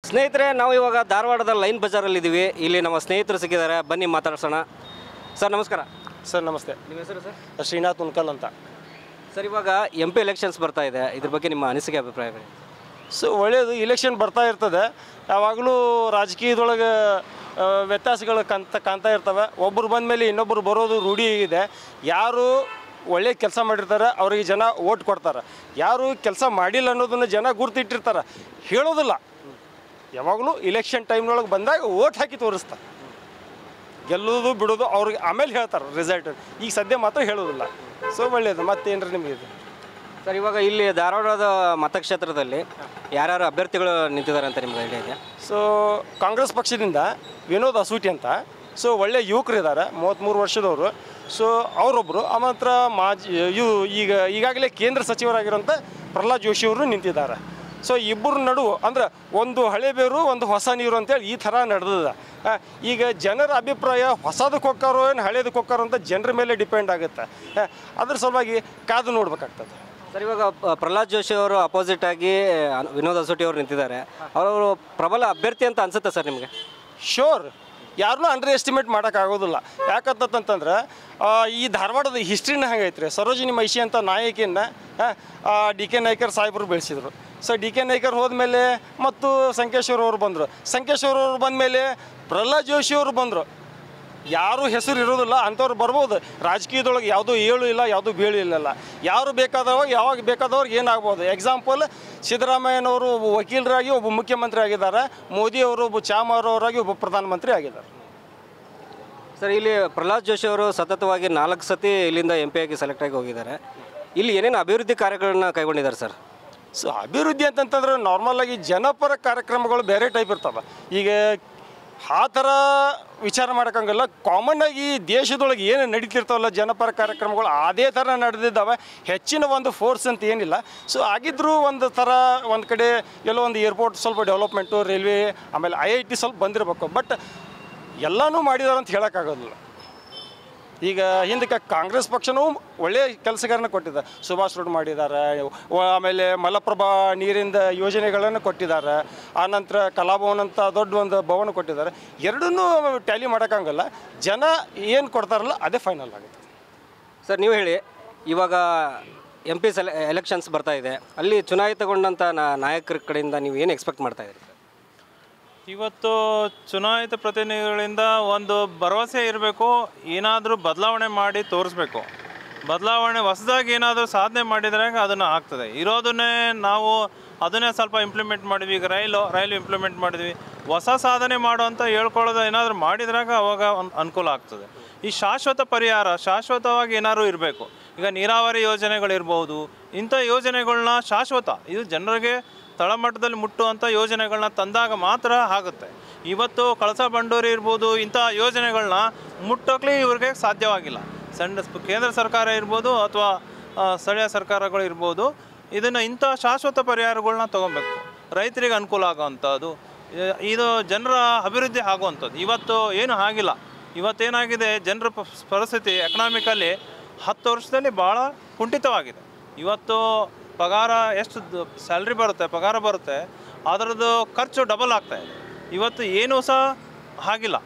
ಸ್ನೇಹಿತರೆ, ನಾವು ಇವಾಗ ಧಾರವಾಡದ ಲೈನ್ ಬಜಾರಲ್ಲಿದ್ದೀವಿ. ಇಲ್ಲಿ ನಮ್ಮ ಸ್ನೇಹಿತರು ಸಿಕ್ಕಿದ್ದಾರೆ, ಬನ್ನಿ ಮಾತಾಡ್ಸೋಣ. ಸರ್ ನಮಸ್ಕಾರ. ಸರ್ ನಮಸ್ತೆ. ನಿಮ್ಮ ಹೆಸರು ಸರ್? ಶ್ರೀನಾಥ್ ಉನ್ಕಲ್ ಅಂತ. ಸರ್, ಇವಾಗ MP ಎಲೆಕ್ಷನ್ಸ್ ಬರ್ತಾ ಇದೆ, ಇದ್ರ ಬಗ್ಗೆ ನಿಮ್ಮ ಅನಿಸಿಕೆ ಅಭಿಪ್ರಾಯಗಳು? ಸೊ ಒಳ್ಳೆಯದು, ಇಲೆಕ್ಷನ್ ಬರ್ತಾ ಇರ್ತದೆ. ಯಾವಾಗಲೂ ರಾಜಕೀಯದೊಳಗೆ ವ್ಯತ್ಯಾಸಗಳು ಕಾಣ್ತಾ ಇರ್ತವೆ. ಒಬ್ಬರು ಬಂದ ಮೇಲೆ ಇನ್ನೊಬ್ಬರು ಬರೋದು ರೂಢಿ ಇದೆ. ಯಾರು ಒಳ್ಳೆ ಕೆಲಸ ಮಾಡಿರ್ತಾರೆ ಅವ್ರಿಗೆ ಜನ ಓಟ್ ಕೊಡ್ತಾರೆ. ಯಾರು ಕೆಲಸ ಮಾಡಿಲ್ಲ ಅನ್ನೋದನ್ನು ಜನ ಗುರ್ತಿಟ್ಟಿರ್ತಾರೆ, ಹೇಳೋದಿಲ್ಲ. ಯಾವಾಗಲೂ ಇಲೆಕ್ಷನ್ ಟೈಮ್ನೊಳಗೆ ಬಂದಾಗ ಓಟ್ ಹಾಕಿ ತೋರಿಸ್ತಾರೆ. ಗೆಲ್ಲೋದು ಬಿಡೋದು ಅವ್ರಿಗೆ ಆಮೇಲೆ ಹೇಳ್ತಾರೆ ರಿಸಲ್ಟ್. ಈಗ ಸದ್ಯ ಮಾತ್ರ ಹೇಳೋದಿಲ್ಲ. ಸೊ ಒಳ್ಳೆಯದು. ಮತ್ತೇನ್ರಿ ನಿಮಗೆ? ಸರ್, ಇವಾಗ ಇಲ್ಲಿ ಧಾರವಾಡದ ಮತಕ್ಷೇತ್ರದಲ್ಲಿ ಯಾರ್ಯಾರು ಅಭ್ಯರ್ಥಿಗಳು ನಿಂತಿದ್ದಾರೆ ಅಂತ ನಿಮ್ಗೆ ಐಡಿಯಾ ಇದೆ? ಸೊ ಕಾಂಗ್ರೆಸ್ ಪಕ್ಷದಿಂದ ವಿನೋದ್ ಅಸೂಟಿ ಅಂತ. ಸೊ ಒಳ್ಳೆ ಯುವಕರಿದ್ದಾರೆ, 33 ವರ್ಷದವರು. ಸೊ ಅವರೊಬ್ಬರು. ಆನಂತರ ಈಗಾಗಲೇ ಕೇಂದ್ರ ಸಚಿವರಾಗಿರೋಂಥ ಪ್ರಹ್ಲಾದ್ ಜೋಶಿ ಅವರು ನಿಂತಿದ್ದಾರೆ. ಸೊ ಇಬ್ಬರು ನಡುವೆ ಅಂದ್ರೆ ಒಂದು ಹಳೆ ಬೇರು ಒಂದು ಹೊಸ ನೀರು ಅಂತೇಳಿ ಈ ಥರ ನಡೆದಿದೆ. ಈಗ ಜನರ ಅಭಿಪ್ರಾಯ ಹೊಸದಕ್ಕೆ ಹೋಗ್ತಾರೋ ಏನು ಹಳೇದಕ್ಕೆ ಹೋಗ್ತಾರೋ ಅಂತ ಜನರ ಮೇಲೆ ಡಿಪೆಂಡ್ ಆಗುತ್ತೆ. ಅದ್ರ ಸಲುವಾಗಿ ಕಾದು ನೋಡ್ಬೇಕಾಗ್ತದೆ. ಸರ್, ಇವಾಗ ಪ್ರಹ್ಲಾದ್ ಜೋಶಿ ಅವರು ಅಪೋಸಿಟ್ ಆಗಿ ವಿನೋದ್ ಅಸೂಟಿ ಅವರು ನಿಂತಿದ್ದಾರೆ. ಅವರು ಪ್ರಬಲ ಅಭ್ಯರ್ಥಿ ಅಂತ ಅನ್ಸುತ್ತೆ ಸರ್ ನಿಮಗೆ? ಶೋರ್, ಯಾರನ್ನೂ ಅಂಡರ್ ಎಸ್ಟಿಮೇಟ್ ಮಾಡೋಕ್ಕಾಗೋದಿಲ್ಲ. ಯಾಕಂತಂದ್ರೆ ಈ ಧಾರವಾಡದ ಹಿಸ್ಟ್ರಿನ ಹಂಗೈತ್ರಿ. ಸರೋಜಿನಿ ಮಹಿಷಿ ಅಂತ ನಾಯಕಿಯನ್ನು DK ನಾಯ್ಕರ್ ಸಾಹೇಬರು ಬೆಳೆಸಿದರು. ಸೊ DK ನಾಯ್ಕರ್ ಹೋದ್ಮೇಲೆ ಮತ್ತು ಸಂಕೇಶ್ವರ ಅವರು ಬಂದರು. ಸಂಕೇಶ್ವರ ಅವರು ಬಂದಮೇಲೆ ಪ್ರಹ್ಲಾದ್ ಜೋಶಿ ಅವರು ಬಂದರು. ಯಾರೂ ಹೆಸರು ಇರೋದಿಲ್ಲ, ಅಂಥವ್ರು ಬರ್ಬೋದು. ರಾಜಕೀಯದೊಳಗೆ ಯಾವುದೂ ಏಳು ಇಲ್ಲ, ಯಾವುದೂ ಬೀಳು ಇಲ್ಲ. ಯಾರು ಬೇಕಾದವಾಗ ಯಾವಾಗ ಬೇಕಾದವ್ರಿಗೆ ಏನಾಗ್ಬೋದು. ಎಕ್ಸಾಂಪಲ್, ಸಿದ್ದರಾಮಯ್ಯನವರು ಒಬ್ಬ ವಕೀಲರಾಗಿ ಒಬ್ಬ ಮುಖ್ಯಮಂತ್ರಿ ಆಗಿದ್ದಾರೆ. ಮೋದಿಯವರು ಒಬ್ಬ ಚಾಮರವರಾಗಿ ಒಬ್ಬ ಪ್ರಧಾನಮಂತ್ರಿ ಆಗಿದ್ದಾರೆ. ಸರ್, ಇಲ್ಲಿ ಪ್ರಹ್ಲಾದ್ ಜೋಶಿ ಅವರು ಸತತವಾಗಿ 4 ಸತಿ ಇಲ್ಲಿಂದ MP ಆಗಿ ಸೆಲೆಕ್ಟ್ ಆಗಿ ಹೋಗಿದ್ದಾರೆ. ಇಲ್ಲಿ ಏನೇನು ಅಭಿವೃದ್ಧಿ ಕಾರ್ಯಗಳನ್ನ ಕೈಗೊಂಡಿದ್ದಾರೆ ಸರ್? ಸೊ ಅಭಿವೃದ್ಧಿ ಅಂತಂತಂದ್ರೆ ನಾರ್ಮಲಾಗಿ ಜನಪರ ಕಾರ್ಯಕ್ರಮಗಳು ಬೇರೆ ಟೈಪ್ ಇರ್ತವೆ. ಈಗ ಆ ಥರ ವಿಚಾರ ಮಾಡೋಕ್ಕಂಗಿಲ್ಲ. ಕಾಮನ್ನಾಗಿ ದೇಶದೊಳಗೆ ಏನು ನಡೀತಿರ್ತಾವಲ್ಲ ಜನಪರ ಕಾರ್ಯಕ್ರಮಗಳು ಅದೇ ಥರ ನಡೆದಿದ್ದಾವೆ. ಹೆಚ್ಚಿನ ಒಂದು ಫೋರ್ಸ್ ಅಂತ ಏನಿಲ್ಲ. ಸೊ ಆಗಿದ್ದರೂ ಒಂದು ಥರ ಒಂದು ಕಡೆ ಎಲ್ಲೋ ಒಂದು ಏರ್ಪೋರ್ಟ್ ಸ್ವಲ್ಪ ಡೆವಲಪ್ಮೆಂಟು, ರೈಲ್ವೆ, ಆಮೇಲೆ IIT ಸ್ವಲ್ಪ ಬಂದಿರಬೇಕು. ಬಟ್ ಎಲ್ಲನೂ ಮಾಡಿದಾರೆ ಅಂತ ಹೇಳೋಕ್ಕಾಗೋದಿಲ್ಲ. ಈಗ ಹಿಂದಕ್ಕೆ ಕಾಂಗ್ರೆಸ್ ಪಕ್ಷನೂ ಒಳ್ಳೆಯ ಕೆಲಸಗಾರನ ಕೊಟ್ಟಿದ್ದಾರೆ. ಸುಭಾಷ್ ರೋಡ್ ಮಾಡಿದ್ದಾರೆ. ಆಮೇಲೆ ಮಲಪ್ರಭಾ ನೀರಿಂದ ಯೋಜನೆಗಳನ್ನು ಕೊಟ್ಟಿದ್ದಾರೆ. ಆನಂತರ ಕಲಾಭವನ ಅಂತ ದೊಡ್ಡ ಒಂದು ಭವನ ಕೊಟ್ಟಿದ್ದಾರೆ. ಎರಡನ್ನೂ ಟ್ಯಾಲಿ ಮಾಡೋಕ್ಕಾಗಲ್ಲ. ಜನ ಏನು ಕೊಡ್ತಾರಲ್ಲ ಅದೇ ಫೈನಲ್ ಆಗುತ್ತೆ. ಸರ್, ನೀವು ಹೇಳಿ, ಇವಾಗ MP ಎಲೆಕ್ಷನ್ಸ್ ಬರ್ತಾ ಇದೆ, ಅಲ್ಲಿ ಚುನಾಯಿತಗೊಂಡಂಥ ನಾಯಕರ ಕಡೆಯಿಂದ ನೀವು ಏನು ಎಕ್ಸ್ಪೆಕ್ಟ್ ಮಾಡ್ತಾ ಇದ್ದೀರಿ? ಇವತ್ತು ಚುನಾಯಿತ ಪ್ರತಿನಿಧಿಗಳಿಂದ ಒಂದು ಭರವಸೆ ಇರಬೇಕು. ಏನಾದರೂ ಬದಲಾವಣೆ ಮಾಡಿ ತೋರಿಸ್ಬೇಕು. ಬದಲಾವಣೆ ಹೊಸದಾಗಿ ಏನಾದರೂ ಸಾಧನೆ ಮಾಡಿದರೆ ಅದನ್ನು ಆಗ್ತದೆ. ಇರೋದನ್ನೇ ನಾವು ಅದನ್ನೇ ಸ್ವಲ್ಪ ಇಂಪ್ಲಿಮೆಂಟ್ ಮಾಡಿದ್ವಿ. ಈಗ ರೈಲು ಇಂಪ್ಲಿಮೆಂಟ್ ಮಾಡಿದ್ವಿ. ಹೊಸ ಸಾಧನೆ ಮಾಡುವಂಥ ಹೇಳ್ಕೊಳ್ಳೋದು ಏನಾದರೂ ಮಾಡಿದ್ರಾಗ ಅವಾಗ ಒಂದು ಅನುಕೂಲ ಆಗ್ತದೆ. ಈ ಶಾಶ್ವತ ಪರಿಹಾರ ಶಾಶ್ವತವಾಗಿ ಏನಾದರೂ ಇರಬೇಕು. ಈಗ ನೀರಾವರಿ ಯೋಜನೆಗಳಿರ್ಬೋದು, ಇಂಥ ಯೋಜನೆಗಳನ್ನ ಶಾಶ್ವತ ಇದು ಜನರಿಗೆ ತಳಮಟ್ಟದಲ್ಲಿ ಮುಟ್ಟುವಂಥ ಯೋಜನೆಗಳನ್ನ ತಂದಾಗ ಮಾತ್ರ ಆಗುತ್ತೆ. ಇವತ್ತು ಕಳಸಾ ಬಂಡೂರಿ ಇರ್ಬೋದು, ಇಂಥ ಯೋಜನೆಗಳನ್ನ ಮುಟ್ಟೋಕ್ಲಿ ಇವ್ರಿಗೆ ಸಾಧ್ಯವಾಗಿಲ್ಲ. ಕೇಂದ್ರ ಸರ್ಕಾರ ಇರ್ಬೋದು ಅಥವಾ ಸ್ಥಳೀಯ ಸರ್ಕಾರಗಳು ಇರ್ಬೋದು, ಇದನ್ನು ಇಂಥ ಶಾಶ್ವತ ಪರಿಹಾರಗಳನ್ನ ತೊಗೊಬೇಕು. ರೈತರಿಗೆ ಅನುಕೂಲ ಆಗೋವಂಥದ್ದು, ಇದು ಜನರ ಅಭಿವೃದ್ಧಿ ಆಗುವಂಥದ್ದು. ಇವತ್ತು ಏನು ಆಗಿಲ್ಲ. ಇವತ್ತೇನಾಗಿದೆ, ಜನರ ಪರಿಸ್ಥಿತಿ ಎಕನಾಮಿಕಲ್ಲಿ 10 ವರ್ಷದಲ್ಲಿ ಭಾಳ ಕುಂಠಿತವಾಗಿದೆ. ಇವತ್ತು ಪಗಾರ ಎಷ್ಟು ಸ್ಯಾಲ್ರಿ ಬರುತ್ತೆ, ಪಗಾರ ಬರುತ್ತೆ, ಅದರದ್ದು ಖರ್ಚು ಡಬಲ್ ಆಗ್ತಾಯಿದೆ. ಇವತ್ತು ಏನೂ ಸಹ ಆಗಿಲ್ಲ.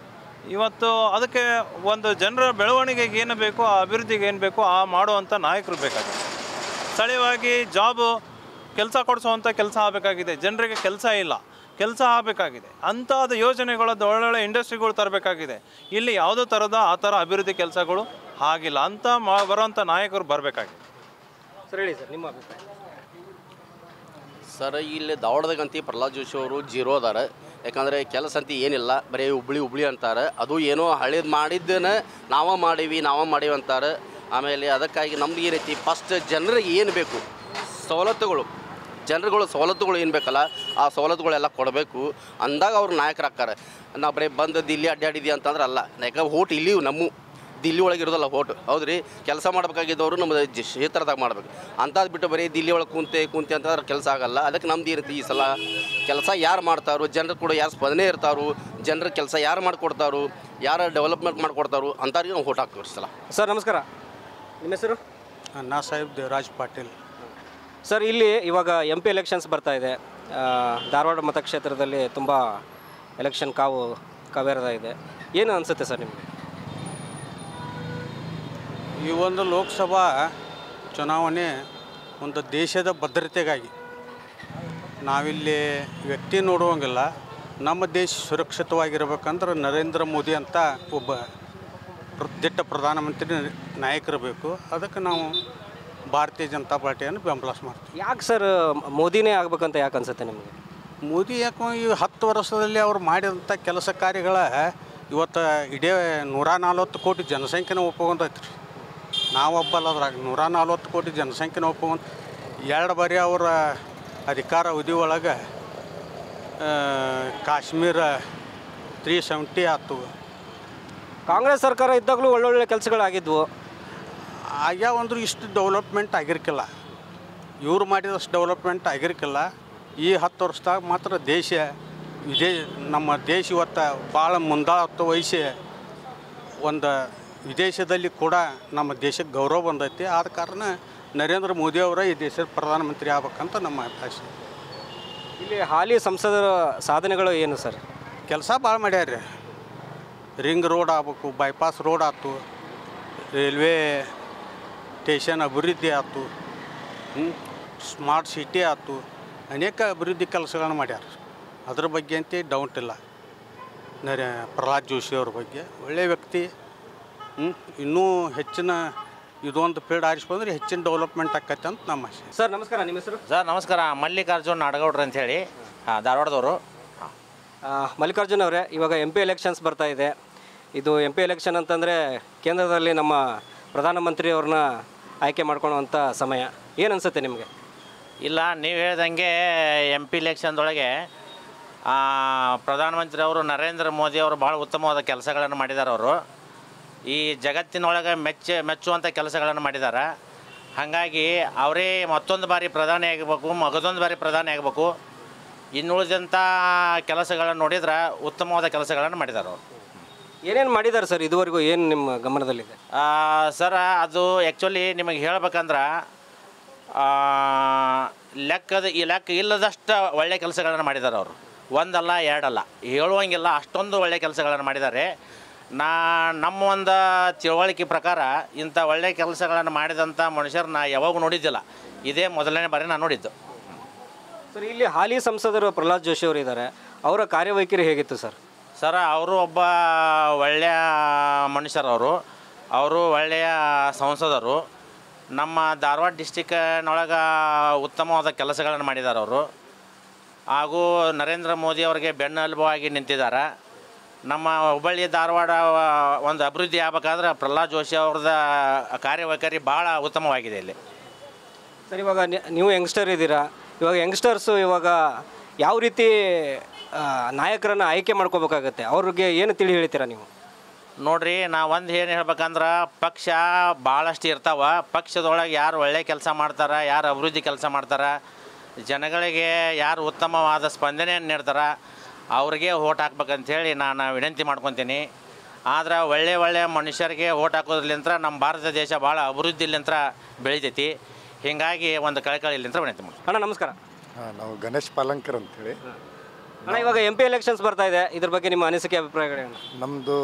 ಇವತ್ತು ಅದಕ್ಕೆ ಒಂದು ಜನರ ಬೆಳವಣಿಗೆಗೆ ಏನು ಬೇಕೋ, ಆ ಅಭಿವೃದ್ಧಿಗೆ ಏನು ಬೇಕೋ ಆ ಮಾಡುವಂಥ ನಾಯಕರು ಬೇಕಾಗಿದೆ. ಸ್ಥಳೀಯವಾಗಿ ಜಾಬು ಕೆಲಸ ಕೊಡಿಸುವಂಥ ಕೆಲಸ ಆಗಬೇಕಾಗಿದೆ. ಜನರಿಗೆ ಕೆಲಸ ಇಲ್ಲ, ಕೆಲಸ ಆಗಬೇಕಾಗಿದೆ. ಅಂಥದ್ದು ಯೋಜನೆಗಳದ್ದು ಒಳ್ಳೊಳ್ಳೆ ಇಂಡಸ್ಟ್ರಿಗಳು ತರಬೇಕಾಗಿದೆ. ಇಲ್ಲಿ ಯಾವುದೇ ಥರದ ಆ ಥರ ಅಭಿವೃದ್ಧಿ ಕೆಲಸಗಳು ಆಗಿಲ್ಲ. ಅಂತ ಬರೋವಂಥ ನಾಯಕರು ಬರಬೇಕಾಗಿದೆ. ಸರ್ ಹೇಳಿ ಸರ್, ನಿಮ್ಮ ಅಭಿಪ್ರಾಯ? ಸರ್, ಇಲ್ಲಿ ಧಾರವಾಡದಾಗಂತ ಪ್ರಹ್ಲಾದ್ ಜೋಶಿ ಅವರು ಜೀರೋ ಅದಾರೆ. ಯಾಕಂದರೆ ಕೆಲಸ ಅಂತ ಏನಿಲ್ಲ, ಬರೀ ಹುಬ್ಳಿ ಅಂತಾರೆ. ಅದು ಏನೋ ಹಳೇದು ಮಾಡಿದ್ದನ್ನು ನಾವೇ ಮಾಡೀವಿ ಅಂತಾರೆ. ಆಮೇಲೆ ಅದಕ್ಕಾಗಿ ನಮ್ದು ಏನೈತಿ, ಫಸ್ಟ್ ಜನರಿಗೆ ಏನು ಬೇಕು ಸವಲತ್ತುಗಳು, ಜನರುಗಳು ಸವಲತ್ತುಗಳು ಏನು ಬೇಕಲ್ಲ ಆ ಸವಲತ್ತುಗಳೆಲ್ಲ ಕೊಡಬೇಕು. ಅಂದಾಗ ಅವ್ರು ನಾಯಕರಾಗ್ತಾರೆ. ನಾವು ಬರೀ ಬಂದು ದಿಲ್ಲಿ ಅಡ್ಡಾಡಿದ್ವಿ ಅಂತಂದ್ರೆ ಅಲ್ಲ. ಯಾಕಂದ್ರೆ ಓಟ್ ಇಲ್ಲಿ ನಮ್ಮ ದಿಲ್ಲಿ ಒಳಗೆ ಇರೋದಲ್ಲ ಓಟು. ಹೌದು ರೀ, ಕೆಲಸ ಮಾಡಬೇಕಾಗಿದ್ದವರು ನಮ್ಮ ಕ್ಷೇತ್ರದಾಗ ಮಾಡ್ಬೇಕು. ಅಂಥದ್ದು ಬಿಟ್ಟು ಬರೀ ದಿಲ್ಲಿ ಒಳಗೆ ಕುಂತೆ ಅಂತಂದ್ರೆ ಕೆಲಸ ಆಗಲ್ಲ. ಅದಕ್ಕೆ ನಮ್ದು ಇರುತ್ತೆ, ಈ ಸಲ ಕೆಲಸ ಯಾರು ಮಾಡ್ತಾರೋ, ಜನರು ಕೂಡ ಯಾರು ಸ್ಪಂದನೆ ಇರ್ತಾರೋ, ಜನರ ಕೆಲಸ ಯಾರು ಮಾಡಿಕೊಡ್ತಾರೋ, ಯಾರು ಡೆವಲಪ್ಮೆಂಟ್ ಮಾಡಿಕೊಡ್ತಾರೋ ಅಂಥವ್ರಿಗೆ ನಾವು ಓಟ್ ಹಾಕ್ತೀವಿ ಸಲ. ಸರ್ ನಮಸ್ಕಾರ, ನಿಮ್ಮ ಹೆಸರು? ನಾ ಸಾಹೇಬ್ ದೇವರಾಜ್ ಪಾಟೀಲ್. ಸರ್, ಇಲ್ಲಿ ಇವಾಗ MP ಎಲೆಕ್ಷನ್ಸ್ ಬರ್ತಾ ಇದೆ. ಧಾರವಾಡ ಮತಕ್ಷೇತ್ರದಲ್ಲಿ ತುಂಬ ಎಲೆಕ್ಷನ್ ಕಾವೇರದ ಇದೆ. ಏನು ಅನಿಸುತ್ತೆ ಸರ್ ನಿಮಗೆ? ಈ ಒಂದು ಲೋಕಸಭಾ ಚುನಾವಣೆ ಒಂದು ದೇಶದ ಭದ್ರತೆಗಾಗಿ ನಾವಿಲ್ಲಿ ವ್ಯಕ್ತಿ ನೋಡುವಂಗಿಲ್ಲ. ನಮ್ಮ ದೇಶ ಸುರಕ್ಷಿತವಾಗಿರ್ಬೇಕಂದ್ರೆ ನರೇಂದ್ರ ಮೋದಿ ಅಂತ ಒಬ್ಬ ದಿಟ್ಟ ಪ್ರಧಾನಮಂತ್ರಿ ನಾಯಕರು ಬೇಕು. ಅದಕ್ಕೆ ನಾವು ಭಾರತೀಯ ಜನತಾ ಪಾರ್ಟಿಯನ್ನು ಬೆಂಬಲ ಮಾಡ್ತೀವಿ. ಯಾಕೆ ಸರ್ ಮೋದಿನೇ ಆಗ್ಬೇಕಂತ ಯಾಕೆ ಅನಿಸುತ್ತೆ ನಿಮಗೆ? ಮೋದಿ ಯಾಕೋ ಈ 10 ವರ್ಷದಲ್ಲಿ ಅವ್ರು ಮಾಡಿದಂಥ ಕೆಲಸ ಕಾರ್ಯಗಳ ಇವತ್ತು ಇಡೀ 140 ಕೋಟಿ ಜನಸಂಖ್ಯೆನ ಒಪ್ಕೊಂಡೈತೆ ರೀ. ನಾವೊಬ್ಬಲ್ಲ ಅದ್ರಾಗ 140 ಕೋಟಿ ಜನಸಂಖ್ಯೆನ ಒಪ್ಕೊಂಡು 2 ಬಾರಿ ಅವರ ಅಧಿಕಾರ ಅವಧಿ ಒಳಗೆ ಕಾಶ್ಮೀರ 370 ಆಯ್ತು. ಕಾಂಗ್ರೆಸ್ ಸರ್ಕಾರ ಇದ್ದಾಗಲೂ ಒಳ್ಳೊಳ್ಳೆ ಕೆಲಸಗಳಾಗಿದ್ವು. ಆಗ್ಯಾವ ಅಂದ್ರೆ ಇಷ್ಟು ಡೆವಲಪ್ಮೆಂಟ್ ಆಗಿರ್ಕಿಲ್ಲ. ಇವ್ರು ಮಾಡಿದಷ್ಟು ಡೆವಲಪ್ಮೆಂಟ್ ಆಗಿರ್ಕಿಲ್ಲ. ಈ 10 ವರ್ಷದಾಗ ಮಾತ್ರ ನಮ್ಮ ದೇಶ ಇವತ್ತು ಭಾಳ ಮುಂದಾಳತ್ವ ವಹಿಸಿ ಒಂದು ವಿದೇಶದಲ್ಲಿ ಕೂಡ ನಮ್ಮ ದೇಶಕ್ಕೆ ಗೌರವ ಬಂದೈತಿ. ಆದ ಕಾರಣ ನರೇಂದ್ರ ಮೋದಿಯವರ ಈ ದೇಶದ ಪ್ರಧಾನಮಂತ್ರಿ ಆಗ್ಬೇಕಂತ ನಮ್ಮ ಆಸೆ. ಇಲ್ಲಿ ಹಾಲಿ ಸಂಸದರ ಸಾಧನೆಗಳು ಏನು ಸರ್? ಕೆಲಸ ಭಾಳ ಮಾಡ್ಯಾರ. ರಿಂಗ್ ರೋಡ್ ಆಗ್ಬೇಕು, ಬೈಪಾಸ್ ರೋಡ್ ಆಯ್ತು, ರೈಲ್ವೆ ಸ್ಟೇಷನ್ ಅಭಿವೃದ್ಧಿ ಆಯ್ತು, ಸ್ಮಾರ್ಟ್ ಸಿಟಿ ಆಯ್ತು, ಅನೇಕ ಅಭಿವೃದ್ಧಿ ಕೆಲಸಗಳನ್ನು ಮಾಡ್ಯಾರ. ಅದ್ರ ಬಗ್ಗೆ ಅಂತ ಡೌಟ್ ಇಲ್ಲ. ಪ್ರಹ್ಲಾದ್ ಜೋಶಿ ಅವ್ರ ಬಗ್ಗೆ ಒಳ್ಳೆಯ ವ್ಯಕ್ತಿ. ಇನ್ನೂ ಹೆಚ್ಚಿನ ಇದೊಂದು ಫೀಲ್ಡ್ ಆರಿಸ್ಕೊಂಡ್ರೆ ಹೆಚ್ಚಿನ ಡೆವಲಪ್ಮೆಂಟ್ ಆಕೈತೆ ಅಂತ ನಮ್ಮ ಆಸೆ. ಸರ್ ನಮಸ್ಕಾರ, ನಿಮ್ಮ ಹೆಸರು? ಸರ್ ನಮಸ್ಕಾರ, ಮಲ್ಲಿಕಾರ್ಜುನ್ ನಾಡಗೌಡ್ರು ಅಂಥೇಳಿ ಧಾರವಾಡದವರು. ಮಲ್ಲಿಕಾರ್ಜುನ್ ಅವರೇ, ಇವಾಗ MP ಎಲೆಕ್ಷನ್ಸ್ ಬರ್ತಾ ಇದೆ. ಇದು MP ಎಲೆಕ್ಷನ್ ಅಂತಂದರೆ ಕೇಂದ್ರದಲ್ಲಿ ನಮ್ಮ ಪ್ರಧಾನಮಂತ್ರಿಯವ್ರನ್ನ ಆಯ್ಕೆ ಮಾಡ್ಕೊಳ್ಳುವಂಥ ಸಮಯ. ಏನು ಅನಿಸುತ್ತೆ ನಿಮಗೆ? ಇಲ್ಲ, ನೀವು ಹೇಳ್ದಂಗೆ MP ಎಲೆಕ್ಷನ್ದೊಳಗೆ ಪ್ರಧಾನಮಂತ್ರಿ ಅವರು ನರೇಂದ್ರ ಮೋದಿ ಅವರು ಭಾಳ ಉತ್ತಮವಾದ ಕೆಲಸಗಳನ್ನು ಮಾಡಿದ್ದಾರೆ. ಅವರು ಈ ಜಗತ್ತಿನೊಳಗೆ ಮೆಚ್ಚುವಂಥ ಕೆಲಸಗಳನ್ನು ಮಾಡಿದ್ದಾರೆ. ಹಾಗಾಗಿ ಅವರೇ ಮತ್ತೊಂದು ಬಾರಿ ಪ್ರಧಾನಿ ಆಗಬೇಕು, ಮಗದೊಂದು ಬಾರಿ ಪ್ರಧಾನಿ ಆಗಬೇಕು. ಇನ್ನುಳಿದಂಥ ಕೆಲಸಗಳನ್ನು ನೋಡಿದ್ರೆ ಉತ್ತಮವಾದ ಕೆಲಸಗಳನ್ನು ಮಾಡಿದ್ದಾರೆ ಅವರು. ಏನೇನು ಮಾಡಿದ್ದಾರೆ ಸರ್ ಇದುವರೆಗೂ? ಏನು ನಿಮ್ಮ ಗಮನದಲ್ಲಿದೆ? ಸರ್ ಅದು ಆ್ಯಕ್ಚುಲಿ ನಿಮಗೆ ಹೇಳ್ಬೇಕಂದ್ರೆ ಲೆಕ್ಕ ಇಲ್ಲದಷ್ಟು ಒಳ್ಳೆಯ ಕೆಲಸಗಳನ್ನು ಮಾಡಿದ್ದಾರೆ ಅವರು. ಒಂದಲ್ಲ ಎರಡಲ್ಲ, ಹೇಳುವಂಗಿಲ್ಲ, ಅಷ್ಟೊಂದು ಒಳ್ಳೆಯ ಕೆಲಸಗಳನ್ನು ಮಾಡಿದ್ದಾರೆ. ನಮ್ಮ ಒಂದು ತಿಳುವಳಿಕೆ ಪ್ರಕಾರ ಇಂಥ ಒಳ್ಳೆಯ ಕೆಲಸಗಳನ್ನು ಮಾಡಿದಂಥ ಮನುಷ್ಯರನ್ನ ಯಾವಾಗೂ ನೋಡಿದ್ದಿಲ್ಲ. ಇದೇ ಮೊದಲನೇ ಬಾರಿ ನಾನು ನೋಡಿದ್ದು. ಸರ್ ಇಲ್ಲಿ ಹಾಲಿ ಸಂಸದರು ಪ್ರಹ್ಲಾದ್ ಜೋಶಿ ಅವರು ಇದ್ದಾರೆ, ಅವರ ಕಾರ್ಯವೈಖರಿ ಹೇಗಿತ್ತು ಸರ್? ಸರ್ ಅವರು ಒಬ್ಬ ಒಳ್ಳೆಯ ಮನುಷ್ಯರವರು. ಅವರು ಒಳ್ಳೆಯ ಸಂಸದರು. ನಮ್ಮ ಧಾರವಾಡ ಡಿಸ್ಟಿಕ್ನೊಳಗೆ ಉತ್ತಮವಾದ ಕೆಲಸಗಳನ್ನು ಮಾಡಿದ್ದಾರೆ ಅವರು. ಹಾಗೂ ನರೇಂದ್ರ ಮೋದಿ ಅವರಿಗೆ ಬೆನ್ನೆಲುಬಾಗಿ ನಿಂತಿದ್ದಾರೆ. ನಮ್ಮ ಹುಬ್ಬಳ್ಳಿ ಧಾರವಾಡ ಒಂದು ಅಭಿವೃದ್ಧಿ ಆಗಬೇಕಾದ್ರೆ ಪ್ರಹ್ಲಾದ್ ಜೋಶಿ ಅವ್ರದ ಕಾರ್ಯವೈಖರಿ ಭಾಳ ಉತ್ತಮವಾಗಿದೆ ಇಲ್ಲಿ. ಸರ್ ಇವಾಗ ನೀವು ಯಂಗ್ಸ್ಟರ್ ಇದ್ದೀರಾ, ಇವಾಗ ಯಂಗ್ಸ್ಟರ್ಸು ಇವಾಗ ಯಾವ ರೀತಿ ನಾಯಕರನ್ನು ಆಯ್ಕೆ ಮಾಡ್ಕೋಬೇಕಾಗತ್ತೆ, ಅವ್ರಿಗೆ ಏನು ತಿಳಿ ಹೇಳ್ತೀರಾ ನೀವು? ನೋಡಿರಿ, ನಾವು ಒಂದು ಏನು ಹೇಳ್ಬೇಕಂದ್ರೆ ಪಕ್ಷ ಭಾಳಷ್ಟು ಇರ್ತಾವೆ. ಪಕ್ಷದೊಳಗೆ ಯಾರು ಒಳ್ಳೆಯ ಕೆಲಸ ಮಾಡ್ತಾರೆ, ಯಾರು ಅಭಿವೃದ್ಧಿ ಕೆಲಸ ಮಾಡ್ತಾರೆ, ಜನಗಳಿಗೆ ಯಾರು ಉತ್ತಮವಾದ ಸ್ಪಂದನೆಯನ್ನು ನೀಡ್ತಾರೆ, ಅವ್ರಿಗೆ ಓಟ್ ಹಾಕ್ಬೇಕಂಥೇಳಿ ನಾನು ವಿನಂತಿ ಮಾಡ್ಕೊತೀನಿ. ಆದ್ರೆ ಒಳ್ಳೆಯ ಮನುಷ್ಯರಿಗೆ ಓಟ್ ಹಾಕೋದ್ರಲ್ಲಿಂತ ನಮ್ಮ ಭಾರತ ದೇಶ ಭಾಳ ಅಭಿವೃದ್ಧಿಲಿಂತ ಬೆಳಿತೈತಿ. ಹೀಗಾಗಿ ಒಂದು ಕಳಕಳಿಲಿಂತ ವಿನಂತಿ ಮಾಡಿ. ಅಣ್ಣ ನಮಸ್ಕಾರ. ನಾವು ಗಣೇಶ್ ಪಾಲಂಕರ್ ಅಂತೇಳಿ. ಅಣ್ಣ ಇವಾಗ MP ಎಲೆಕ್ಷನ್ಸ್ ಬರ್ತಾ ಇದೆ, ಇದ್ರ ಬಗ್ಗೆ ನಿಮ್ಮ ಅನಿಸಿಕೆ ಅಭಿಪ್ರಾಯಗಳೇನು? ನಮ್ಮದು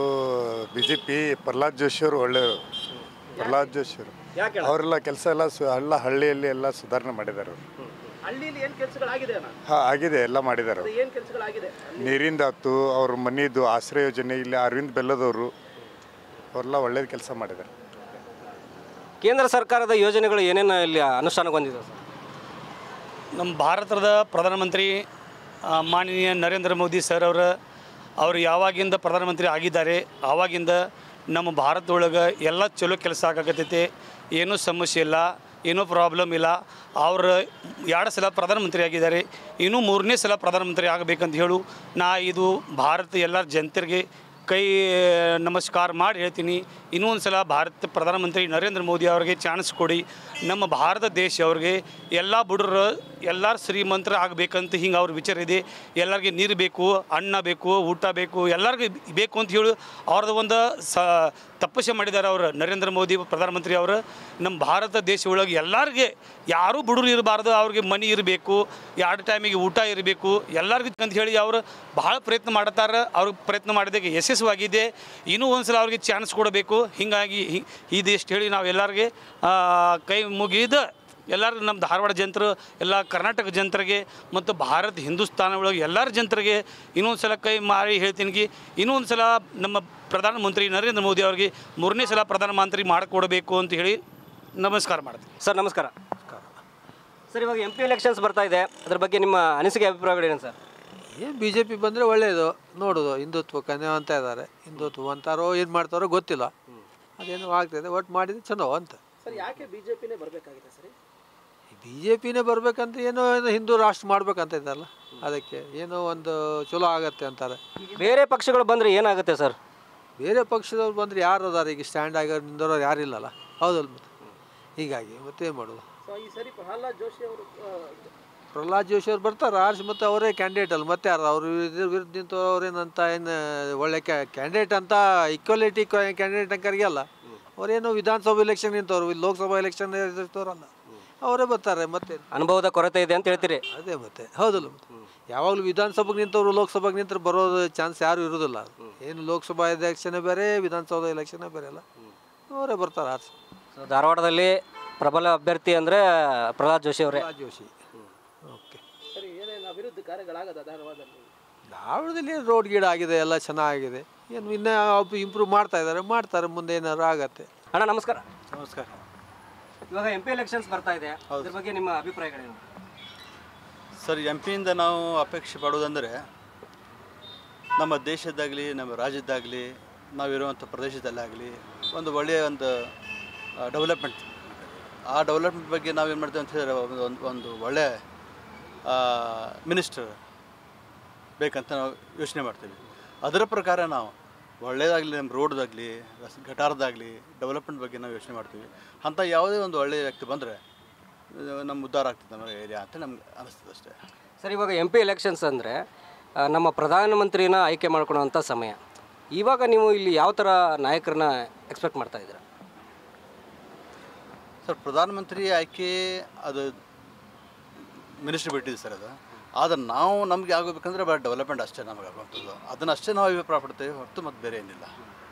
BJP ಪ್ರಹ್ಲಾದ್ ಜೋಶಿ ಅವರು ಒಳ್ಳೆಯವರು. ಪ್ರಹ್ಲಾದ್ ಜೋಶಿ ಅವರು ಅವರೆಲ್ಲ ಕೆಲಸ ಎಲ್ಲ ಹಳ್ಳಿಯಲ್ಲಿ ಎಲ್ಲ ಸುಧಾರಣೆ ಮಾಡಿದ್ದಾರೆ ಅವರು. ಹಳ್ಳಿಯಲ್ಲಿ ಏನು ಕೆಲಸಗಳಾಗಿದೆ? ಹಾಂ ಆಗಿದೆ, ಎಲ್ಲ ಮಾಡಿದ್ದಾರೆ ಅವರು. ಏನು ಕೆಲಸಗಳಾಗಿದೆ? ನೀರಿಂದ ಆಯ್ತು, ಅವ್ರ ಮನೆಯದು ಆಶ್ರಯ ಯೋಜನೆ, ಇಲ್ಲಿ ಅರವಿಂದ್ ಬೆಲ್ಲದವರು ಅವರೆಲ್ಲ ಒಳ್ಳೇದು ಕೆಲಸ ಮಾಡಿದ್ದಾರೆ. ಕೇಂದ್ರ ಸರ್ಕಾರದ ಯೋಜನೆಗಳು ಏನೇನು ಇಲ್ಲಿ ಅನುಷ್ಠಾನಗೊಂಡಿದೆ ಸರ್? ನಮ್ಮ ಭಾರತದ ಪ್ರಧಾನಮಂತ್ರಿ ಮಾನನೀಯ ನರೇಂದ್ರ ಮೋದಿ ಸರ್ ಅವರು ಯಾವಾಗಿಂದ ಪ್ರಧಾನಮಂತ್ರಿ ಆಗಿದ್ದಾರೆ ಆವಾಗಿಂದ ನಮ್ಮ ಭಾರತದೊಳಗೆ ಎಲ್ಲ ಚಲೋ ಕೆಲಸ ಆಗಕತ್ತೈತೆ. ಏನೂ ಸಮಸ್ಯೆ ಇಲ್ಲ, ಏನೂ ಪ್ರಾಬ್ಲಮ್ ಇಲ್ಲ. ಅವರು 2 ಸಲ ಪ್ರಧಾನಮಂತ್ರಿ ಆಗಿದ್ದಾರೆ, ಇನ್ನೂ 3ನೇ ಸಲ ಪ್ರಧಾನಮಂತ್ರಿ ಆಗಬೇಕಂತ ಇದು ಭಾರತ ಎಲ್ಲ ಜನತೆಗೆ ಕೈ ನಮಸ್ಕಾರ ಮಾಡಿ ಹೇಳ್ತೀನಿ. ಇನ್ನೊಂದು ಸಲ ಭಾರತ ಪ್ರಧಾನಮಂತ್ರಿ ನರೇಂದ್ರ ಮೋದಿ ಅವರಿಗೆ ಚಾನ್ಸ್ ಕೊಡಿ. ನಮ್ಮ ಭಾರತ ದೇಶ ಅವ್ರಿಗೆ ಎಲ್ಲ ಬುಡರು ಎಲ್ಲರೂ ಶ್ರೀಮಂತರ ಆಗಬೇಕಂತ ಹಿಂಗೆ ಅವ್ರ ವಿಚಾರ ಇದೆ. ಎಲ್ಲರಿಗೆ ನೀರು ಬೇಕು, ಅನ್ನ ಬೇಕು, ಊಟ ಬೇಕು, ಎಲ್ಲರಿಗೂ ಬೇಕು ಅಂತ ಹೇಳಿ ಅವ್ರದ್ದು ಒಂದು ತಪಸ್ಸೆ ಮಾಡಿದ್ದಾರೆ ಅವರು. ನರೇಂದ್ರ ಮೋದಿ ಪ್ರಧಾನಮಂತ್ರಿ ಅವರು ನಮ್ಮ ಭಾರತ ದೇಶ ಒಳಗೆ ಎಲ್ಲರಿಗೆ ಯಾರೂ ಬಡವರು ಇರಬಾರ್ದು, ಅವ್ರಿಗೆ ಮನೆ ಇರಬೇಕು, 2 ಟೈಮಿಗೆ ಊಟ ಇರಬೇಕು ಎಲ್ಲರಿಗೂ ಅಂತ ಹೇಳಿ ಅವರು ಭಾಳ ಪ್ರಯತ್ನ ಮಾಡ್ತಾರೆ. ಅವ್ರಿಗೆ ಪ್ರಯತ್ನ ಮಾಡಿದಾಗ ಯಶಸ್ವಾಗಿದೆ. ಇನ್ನೂ ಒಂದು ಸಲ ಅವ್ರಿಗೆ ಚಾನ್ಸ್ ಕೊಡಬೇಕು. ಹೀಗಾಗಿ ಇದಿಷ್ಟು ಹೇಳಿ ನಾವು ಎಲ್ಲರಿಗೆ ಕೈ ಮುಗಿದು ಎಲ್ಲರಿಗೂ ನಮ್ಮ ಧಾರವಾಡ ಜನರು, ಎಲ್ಲ ಕರ್ನಾಟಕ ಜನರಿಗೆ ಮತ್ತು ಭಾರತ ಹಿಂದೂಸ್ತಾನ ಒಳಗೆ ಎಲ್ಲರ ಜನರಿಗೆ ಇನ್ನೊಂದು ಸಲ ಕೈ ಮಾರಿ ಹೇಳ್ತೀನಿ, ಇನ್ನೊಂದು ಸಲ ನಮ್ಮ ಪ್ರಧಾನಮಂತ್ರಿ ನರೇಂದ್ರ ಮೋದಿ ಅವರಿಗೆ 3ನೇ ಸಲ ಪ್ರಧಾನಮಂತ್ರಿ ಮಾಡಿಕೊಡಬೇಕು ಅಂತ ಹೇಳಿ ನಮಸ್ಕಾರ ಮಾಡ್ತೀನಿ. ಸರ್ ನಮಸ್ಕಾರ. ಸರ್ ಇವಾಗ MP ಎಲೆಕ್ಷನ್ಸ್ ಬರ್ತಾ ಇದೆ, ಅದ್ರ ಬಗ್ಗೆ ನಿಮ್ಮ ಅನಿಸಿಕೆ ಅಭಿಪ್ರಾಯಗಳೇನು ಸರ್? ಏನು BJP ಬಂದರೆ ಒಳ್ಳೆಯದು. ನೋಡೋದು ಹಿಂದುತ್ವಕ್ಕೆ ಅಂತ ಇದ್ದಾರೆ. ಹಿಂದುತ್ವ ಅಂತಾರೋ ಏನು ಮಾಡ್ತಾರೋ ಗೊತ್ತಿಲ್ಲ, ಅದೇನು ಆಗ್ತಾಯಿದೆ. ಒಟ್ಟು ಮಾಡಿದ್ರೆ ಚಲೋ ಅಂತ. ಸರ್ ಯಾಕೆ BJPನೇ ಬರಬೇಕಾಗಿದೆ ಸರ್? BJPನೇ ಬರಬೇಕಂತ ಏನೋ ಹಿಂದೂ ರಾಷ್ಟ್ರ ಮಾಡ್ಬೇಕಂತ ಇದ್ದಲ್ಲ, ಅದಕ್ಕೆ ಏನೋ ಒಂದು ಚಲೋ ಆಗತ್ತೆ ಅಂತಾರೆ. ಬೇರೆ ಪಕ್ಷಗಳು ಬಂದರೆ ಏನಾಗುತ್ತೆ ಸರ್? ಬೇರೆ ಪಕ್ಷದವ್ರು ಬಂದರೆ ಯಾರು ಅದಾರೆ ಈಗ ಸ್ಟ್ಯಾಂಡ್ ಆಗಿ ನಿಂದೋರು ಯಾರಿಲ್ಲಲ್ಲ, ಹೌದಲ್ಲ? ಮತ್ತೆ ಹೀಗಾಗಿ ಮತ್ತೇನು ಮಾಡೋದು? ಈ ಸರಿ ಪ್ರಹ್ಲಾದ್ ಜೋಶಿ ಅವ್ರು ಬರ್ತಾರೆ ಆರಿಸಿ, ಮತ್ತು ಅವರೇ ಕ್ಯಾಂಡಿಡೇಟ್ ಅಲ್ಲ, ಮತ್ತೆ ಯಾರು ಅವರು ವಿರುದ್ಧ ನಿಂತವ್ರೇನಂತ ಏನು ಒಳ್ಳೆ ಕ್ಯಾಂಡಿಡೇಟ್ ಅಂತ ಈಕ್ವಾಲಿಟಿ ಕ್ಯಾಂಡಿಡೇಟ್ ಅಂಕರಿಗೆ ಅಲ್ಲ. ಅವರೇನು ವಿಧಾನಸಭಾ ಎಲೆಕ್ಷನ್ ನಿಂತವ್ರು, ಲೋಕಸಭಾ ಎಲೆಕ್ಷನ್ ನಿಂತವ್ರಲ್ಲ, ಅವರೇ ಬರ್ತಾರೆ. ಮತ್ತೆ ಅನುಭವದ ಕೊರತೆ ಇದೆ ಅಂತ ಹೇಳ್ತೀರಿ? ಅದೇ ಮತ್ತೆ ಹೌದಲ್ಲ? ಮತ್ತೆ ಯಾವಾಗಲೂ ವಿಧಾನಸಭೆಗೆ ನಿಂತವ್ರು ಲೋಕಸಭೆಗೆ ನಿಂತರೆ ಬರೋದು ಚಾನ್ಸ್ ಯಾರು ಇರೋದಿಲ್ಲ. ಏನು ಲೋಕಸಭಾ ಎಲೆಕ್ಷನ್ನೇ ಬೇರೆ, ವಿಧಾನಸೌಧ ಎಲೆಕ್ಷನ್ನೇ ಬೇರೆ ಅಲ್ಲ, ಅವರೇ ಬರ್ತಾರೆ ಆರಿಸಿ. ಸೊ ಧಾರವಾಡದಲ್ಲಿ ಪ್ರಬಲ ಅಭ್ಯರ್ಥಿ ಅಂದರೆ ಪ್ರಹ್ಲಾದ್ ಜೋಶಿ ಅವರೇ. ಜೋಶಿ. ಓಕೆ. ಸರಿ, ಏನೇನು ಅಭಿವೃದ್ಧಿ ಕಾರ್ಯಗಳಾಗದ ಧಾರವಾಡದಲ್ಲಿ ರೋಡ್ ಗೀಡ್ ಆಗಿದೆ, ಎಲ್ಲ ಚೆನ್ನಾಗಿದೆ. ಏನು ಇನ್ನೂ ಇಂಪ್ರೂವ್ ಮಾಡ್ತಾರೆ, ಮುಂದೆ ಏನಾದ್ರು ಆಗತ್ತೆ. ಅಣ್ಣ ನಮಸ್ಕಾರ. ನಮಸ್ಕಾರ. ಇವಾಗ MP ಎಲೆಕ್ಷನ್ಸ್ ಬರ್ತಾ ಇದೆ, ಅದ್ರ ಬಗ್ಗೆ ನಿಮ್ಮ ಅಭಿಪ್ರಾಯಗಳೇನು? ಸರ್, MP ಯಿಂದ ನಾವು ಅಪೇಕ್ಷೆ ಪಡೋದಂದರೆ ನಮ್ಮ ದೇಶದ್ದಾಗಲಿ ನಮ್ಮ ರಾಜ್ಯದ್ದಾಗಲಿ ನಾವಿರುವಂಥ ಪ್ರದೇಶದಲ್ಲಾಗಲಿ ಒಂದು ಒಳ್ಳೆಯ ಒಂದು ಡೆವಲಪ್ಮೆಂಟ್. ಆ ಡೆವಲಪ್ಮೆಂಟ್ ಬಗ್ಗೆ ನಾವೇನು ಮಾಡ್ತೇವೆ ಅಂತ ಹೇಳಿದ್ರೆ ಒಂದು ಒಳ್ಳೆಯ ಮಿನಿಸ್ಟರ್ ಬೇಕಂತ ನಾವು ಯೋಚನೆ ಮಾಡ್ತೀವಿ. ಅದರ ಪ್ರಕಾರ ನಾವು ಒಳ್ಳೆಯದಾಗಲಿ, ನಮ್ಮ ರೋಡ್ದಾಗಲಿ ಗಟಾರದಾಗಲಿ ಡೆವಲಪ್ಮೆಂಟ್ ಬಗ್ಗೆ ನಾವು ಯೋಚನೆ ಮಾಡ್ತೀವಿ. ಅಂಥ ಯಾವುದೇ ಒಂದು ಒಳ್ಳೆಯ ವ್ಯಕ್ತಿ ಬಂದರೆ ನಮ್ಮ ಉದ್ಧಾರ ಆಗ್ತದೆ ನಮ್ಮ ಏರಿಯಾ ಅಂತ ನಮ್ಗೆ ಅನಿಸ್ತದೆ ಅಷ್ಟೇ. ಸರ್, ಇವಾಗ MP ಎಲೆಕ್ಷನ್ಸ್ ಅಂದರೆ ನಮ್ಮ ಪ್ರಧಾನಮಂತ್ರಿನ ಆಯ್ಕೆ ಮಾಡ್ಕೊಳ್ಳೋವಂಥ ಸಮಯ. ಇವಾಗ ನೀವು ಇಲ್ಲಿ ಯಾವ ಥರ ನಾಯಕರನ್ನ ಎಕ್ಸ್ಪೆಕ್ಟ್ ಮಾಡ್ತಾ ಇದ್ದೀರಾ? ಸರ್, ಪ್ರಧಾನಮಂತ್ರಿ ಆಯ್ಕೆ ಅದು ಮಿನಿಸ್ಟ್ರಿ ಬಿಟ್ಟಿದೆ ಸರ್. ಅದು ಆದರೆ ನಾವು ನಮಗೆ ಆಗಬೇಕಂದ್ರೆ ಬರೀ ಡೆವಲಪ್ಮೆಂಟ್ ಅಷ್ಟೇ ನಮಗೆ ಆಗುವಂಥದ್ದು. ಅದನ್ನಷ್ಟೇ ನಾವು ಅಭಿಪ್ರಾಯ ಪಡ್ತೇವೆ ಹೊರತು ಮತ್ತು ಬೇರೆ ಏನಿಲ್ಲ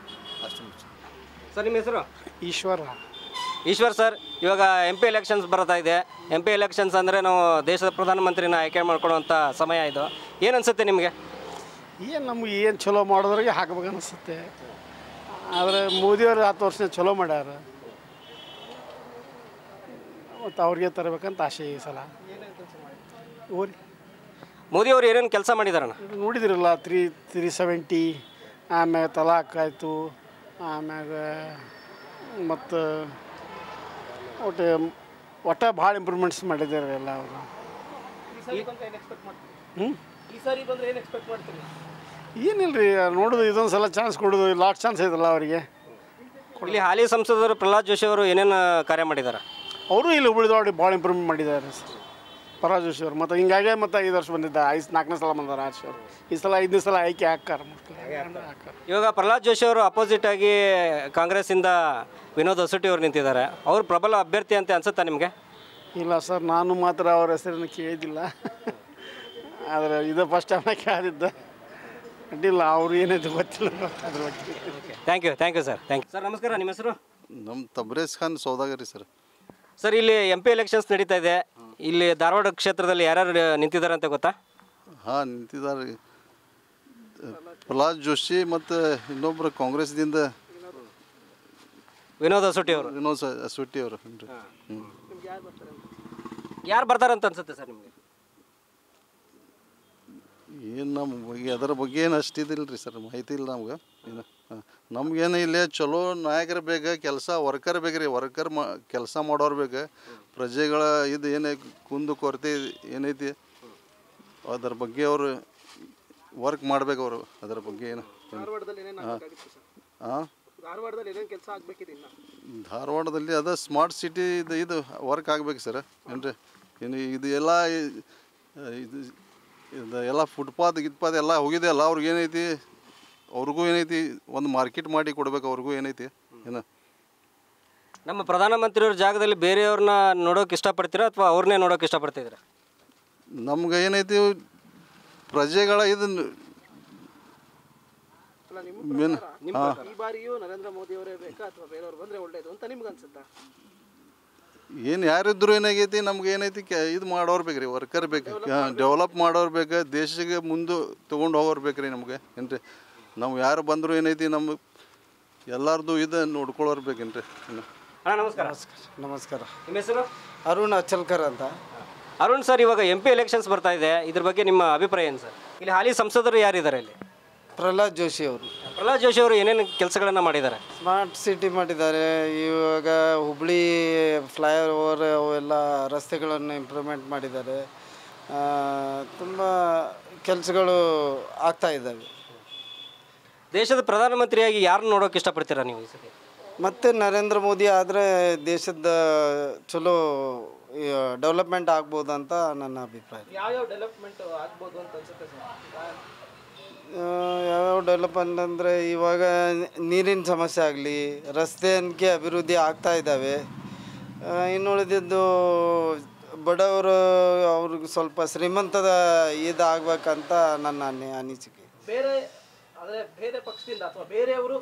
ಅಷ್ಟೇ. ಸರ್ ನಿಮ್ಮ ಹೆಸರು? ಈಶ್ವರ್ ಸರ್, ಇವಾಗ MP ಎಲೆಕ್ಷನ್ಸ್ ಬರ್ತಾ ಇದೆ. MP ಎಲೆಕ್ಷನ್ಸ್ ಅಂದರೆ ನಾವು ದೇಶದ ಪ್ರಧಾನಮಂತ್ರಿನ ಆಯ್ಕೆ ಮಾಡ್ಕೊಳ್ಳುವಂಥ ಸಮಯ ಇದು. ಏನು ಅನಿಸುತ್ತೆ ನಿಮಗೆ? ನಮ್ಗೆ ಏನು ಚಲೋ ಮಾಡೋದ್ರಿಗೆ ಹಾಕ್ಬೇಕು ಅನಿಸುತ್ತೆ. ಆದರೆ ಮೋದಿಯವರು 10 ವರ್ಷ ಚಲೋ ಮಾಡ್ಯಾರ, ಮತ್ತು ಅವ್ರಿಗೆ ತರಬೇಕಂತ ಆಸೆ ಈ ಸಲ. ಮೋದಿಯವರು ಏನೇನು ಕೆಲಸ ಮಾಡಿದಾರಣ್ಣ ನೋಡಿದಿರಲ್ಲ? 370, ಆಮ್ಯಾಗ ತಲಾಕ್ ಆಯಿತು, ಆಮ್ಯಾಗ ಮತ್ತು ಒಟ್ಟು ಭಾಳ ಇಂಪ್ರೂವ್ಮೆಂಟ್ಸ್ ಮಾಡಿದ್ದಾರೆ ಎಲ್ಲ ಅವರು. ಏನಿಲ್ಲ ರೀ, ನೋಡೋದು ಇದೊಂದು ಸಲ ಚಾನ್ಸ್ ಕೊಡೋದು, ಲಾಸ್ಟ್ ಚಾನ್ಸ್ ಐತಲ್ಲ ಅವರಿಗೆ. ಇಲ್ಲಿ ಹಾಲಿ ಸಂಸದರು ಪ್ರಹ್ಲಾದ್ ಜೋಶಿ ಅವರು ಏನೇನು ಕಾರ್ಯ ಮಾಡಿದ್ದಾರೆ? ಅವರು ಇಲ್ಲಿ ಉಳಿದವ್ರಿಗೆ ಭಾಳ ಇಂಪ್ರೂವ್ಮೆಂಟ್ ಮಾಡಿದ್ದಾರೆ ಪ್ರಹ್ಲಾದ್ ಜೋಶಿ ಅವರು. ಮತ್ತು ಹಿಂಗಾಗಿ ಮತ್ತು 5 ವರ್ಷ ಬಂದಿದ್ದ, 4ನೇ ಸಲ ಬಂದಾರ ಆರ್ಸಿ ಅವರು. ಈ ಸಲ 5ನೇ ಸಲ ಆಯ್ಕೆ ಹಾಕ್ತಾರೆ. ಇವಾಗ ಪ್ರಹ್ಲಾದ್ ಜೋಶಿ ಅವರು ಅಪೋಸಿಟ್ ಆಗಿ ಕಾಂಗ್ರೆಸ್ಸಿಂದ ವಿನೋದ್ ಹೊಸಟಿ ಅವರು ನಿಂತಿದ್ದಾರೆ. ಅವರು ಪ್ರಬಲ ಅಭ್ಯರ್ಥಿ ಅಂತ ಅನ್ಸುತ್ತಾ ನಿಮಗೆ? ಇಲ್ಲ ಸರ್, ನಾನು ಮಾತ್ರ ಅವ್ರ ಹೆಸರನ್ನು ಕೇಳಿದ್ದಿಲ್ಲ. ಆದರೆ ಇದು ಫಸ್ಟ್ ಟೈಮ್ ಕೇಳಿದ್ದ. ಅಡ್ಡಿಲ್ಲ, ಅವ್ರು ಏನಿದೆ ಗೊತ್ತಿಲ್ಲ ಅದ್ರ ಬಗ್ಗೆ. Thank you sir. ಸರ್ ನಮಸ್ಕಾರ, ನಿಮ್ಮ ಹೆಸರು? ನಮ್ಮ ತಬ್ರೇಜ್ ಖಾನ್ ಸೌದಾಗರಿ ಸರ್. ಸರ್, ಇಲ್ಲಿ MP ಎಲೆಕ್ಷನ್ಸ್ ನಡೀತಾ ಇದೆ. ಇಲ್ಲಿ ಧಾರವಾಡ ಕ್ಷೇತ್ರದಲ್ಲಿ ಯಾರ್ಯಾರು ನಿಂತಿದ್ದಾರೆ ಅಂತ ಗೊತ್ತಾ? ಹಾಂ, ನಿಂತಿದ್ದಾರೆ. ಪ್ರಹ್ಲಾದ್ ಜೋಶಿ ಮತ್ತು ಇನ್ನೊಬ್ಬರು ಕಾಂಗ್ರೆಸ್ದಿಂದ ವಿನೋದ್ ಹೊಸಟಿ ಅವರು. ಯಾರು ಬರ್ತಾರಂತ ಅನ್ಸುತ್ತೆ ಸರ್ ನಿಮಗೆ? ಏನು ನಮ್ಮ ಬಗ್ಗೆ ಅದರ ಬಗ್ಗೆ ಏನು ಅಷ್ಟಿದಿಲ್ಲ ರೀ ಸರ್, ಮಾಹಿತಿ ಇಲ್ಲ ನಮ್ಗೆ. ಏನು ನಮ್ಗೇನು ಇಲ್ಲೇ ಚಲೋ ನಾಯಕರು ಬೇಕು, ವರ್ಕರ್ ಬೇಕು ರೀ. ಕೆಲಸ ಮಾಡೋರು ಬೇಕು. ಪ್ರಜೆಗಳ ಇದು ಏನು ಕುಂದು ಕೊರತೆ ಏನೈತಿ ಅದರ ಬಗ್ಗೆ ಅವರು ವರ್ಕ್ ಮಾಡ್ಬೇಕು. ಅವರು ಅದರ ಬಗ್ಗೆ ಏನು ಧಾರವಾಡದಲ್ಲಿ ಅದ ಸ್ಮಾರ್ಟ್ ಸಿಟಿ ಇದು ವರ್ಕ್ ಆಗ್ಬೇಕು ಸರ್. ಏನು ರೀ ಏನು ಇದು ಎಲ್ಲ ಇದು ಎಲ್ಲ ಫುಟ್ಪಾತ್ ಗಿಟ್ಪಾತ್ ಎಲ್ಲ ಹೋಗಿದೆ ಅಲ್ಲ, ಅವ್ರಿಗೆ ಏನೈತಿ, ಅವ್ರಿಗೂ ಏನೈತಿ ಒಂದು ಮಾರ್ಕೆಟ್ ಮಾಡಿ ಕೊಡ್ಬೇಕು, ಅವ್ರಿಗೂ ಏನೈತಿ ಏನು. ನಮ್ಮ ಪ್ರಧಾನಮಂತ್ರಿಯವ್ರ ಜಾಗದಲ್ಲಿ ಬೇರೆಯವ್ರನ್ನ ನೋಡೋಕೆ ಇಷ್ಟಪಡ್ತೀರಾ ಅಥವಾ ಅವ್ರನ್ನೇ ನೋಡೋಕೆ ಇಷ್ಟಪಡ್ತಿದ್ದೀರಾ? ನಮ್ಗೆ ಏನೈತಿ ಪ್ರಜೆಗಳ ಇದನ್ನು ಈ ಬಾರಿಯೂ ನರೇಂದ್ರ ಮೋದಿ ಅವರೇ ಬೇಕಾ ಅಥವಾ ಬೇರೆಯವ್ರು ಬಂದರೆ ಒಳ್ಳೇದು ಅಂತ ನಿಮ್ಗೆ ಅನ್ಸುತ್ತಾ? ಏನು ಯಾರಿದ್ರು ಏನಾಗೈತಿ, ನಮ್ಗೆ ಏನೈತಿ ಇದು ಮಾಡೋರು ಬೇಕ್ರಿ, ವರ್ಕರ್ ಬೇಕು, ಡೆವಲಪ್ ಮಾಡೋರು ಬೇಕು, ದೇಶಕ್ಕೆ ಮುಂದೆ ತೊಗೊಂಡು ಹೋಗೋರು ಬೇಕ್ರಿ ನಮ್ಗೆ ಏನು ರೀ. ನಾವು ಯಾರು ಬಂದರೂ ಏನೈತಿ ನಮ್ಮ ಎಲ್ಲರದು ಇದು ನೋಡ್ಕೊಳ್ಳೋರು ಬೇಕೇನು ರೀ. ನಮಸ್ಕಾರ. ನಮಸ್ಕಾರ. ನಿಮ್ಮ ಹೆಸರು? ಅರುಣ್ ಅಚಲ್ಕರ್ ಅಂತ. ಅರುಣ್ ಸರ್, ಇವಾಗ MP ಎಲೆಕ್ಷನ್ಸ್ ಬರ್ತಾ ಇದೆ, ಇದ್ರ ಬಗ್ಗೆ ನಿಮ್ಮ ಅಭಿಪ್ರಾಯ ಏನು ಸರ್? ಇಲ್ಲಿ ಹಾಲಿ ಸಂಸದರು ಯಾರಿದ್ದಾರೆ ಇಲ್ಲಿ? ಪ್ರಹ್ಲಾದ್ ಜೋಶಿ ಅವರು. ಪ್ರಹ್ಲಾದ್ ಜೋಶಿ ಅವರು ಏನೇನು ಕೆಲಸಗಳನ್ನು ಮಾಡಿದ್ದಾರೆ? ಸ್ಮಾರ್ಟ್ ಸಿಟಿ ಮಾಡಿದ್ದಾರೆ. ಇವಾಗ ಹುಬ್ಳಿ ಫ್ಲೈಓವರ್ ಅವೆಲ್ಲ ರಸ್ತೆಗಳನ್ನು ಇಂಪ್ರೂವ್ಮೆಂಟ್ ಮಾಡಿದ್ದಾರೆ. ತುಂಬ ಕೆಲಸಗಳು ಆಗ್ತಾ ಇದ್ದಾವೆ. ದೇಶದ ಪ್ರಧಾನಮಂತ್ರಿಯಾಗಿ ಯಾರನ್ನ ನೋಡೋಕೆ ಇಷ್ಟಪಡ್ತೀರಾ ನೀವು ಈ ಸತಿ? ಮತ್ತು ನರೇಂದ್ರ ಮೋದಿ ಆದರೆ ದೇಶದ ಚಲೋ ಡೆವಲಪ್ಮೆಂಟ್ ಆಗ್ಬೋದು ಅಂತ ನನ್ನ ಅಭಿಪ್ರಾಯ. ಯಾವ್ಯಾವ ಡೆವಲಪ್ಮೆಂಟ್ ಆಗ್ಬೋದು ಅಂತ ಅನ್ಸುತ್ತೆ ಸರ್? ಯಾವ್ಯಾವ ಡೆವಲಪ್ಮೆಂಟ್ ಅಂದರೆ ಇವಾಗ ನೀರಿನ ಸಮಸ್ಯೆ ಆಗಲಿ, ರಸ್ತೆ ಅನ್ಕೆ ಅಭಿವೃದ್ಧಿ ಆಗ್ತಾ ಇದ್ದಾವೆ. ಇನ್ನುಳಿದಿದ್ದು ಬಡವರು ಅವ್ರಿಗೆ ಸ್ವಲ್ಪ ಶ್ರೀಮಂತದ ಇದಾಗಬೇಕಂತ ನನ್ನ ಅನಿಸಿಕೆ. ಬೇರೆ ಪಕ್ಷದಿಂದ ಅಥವಾ ಬೇರೆಯವರು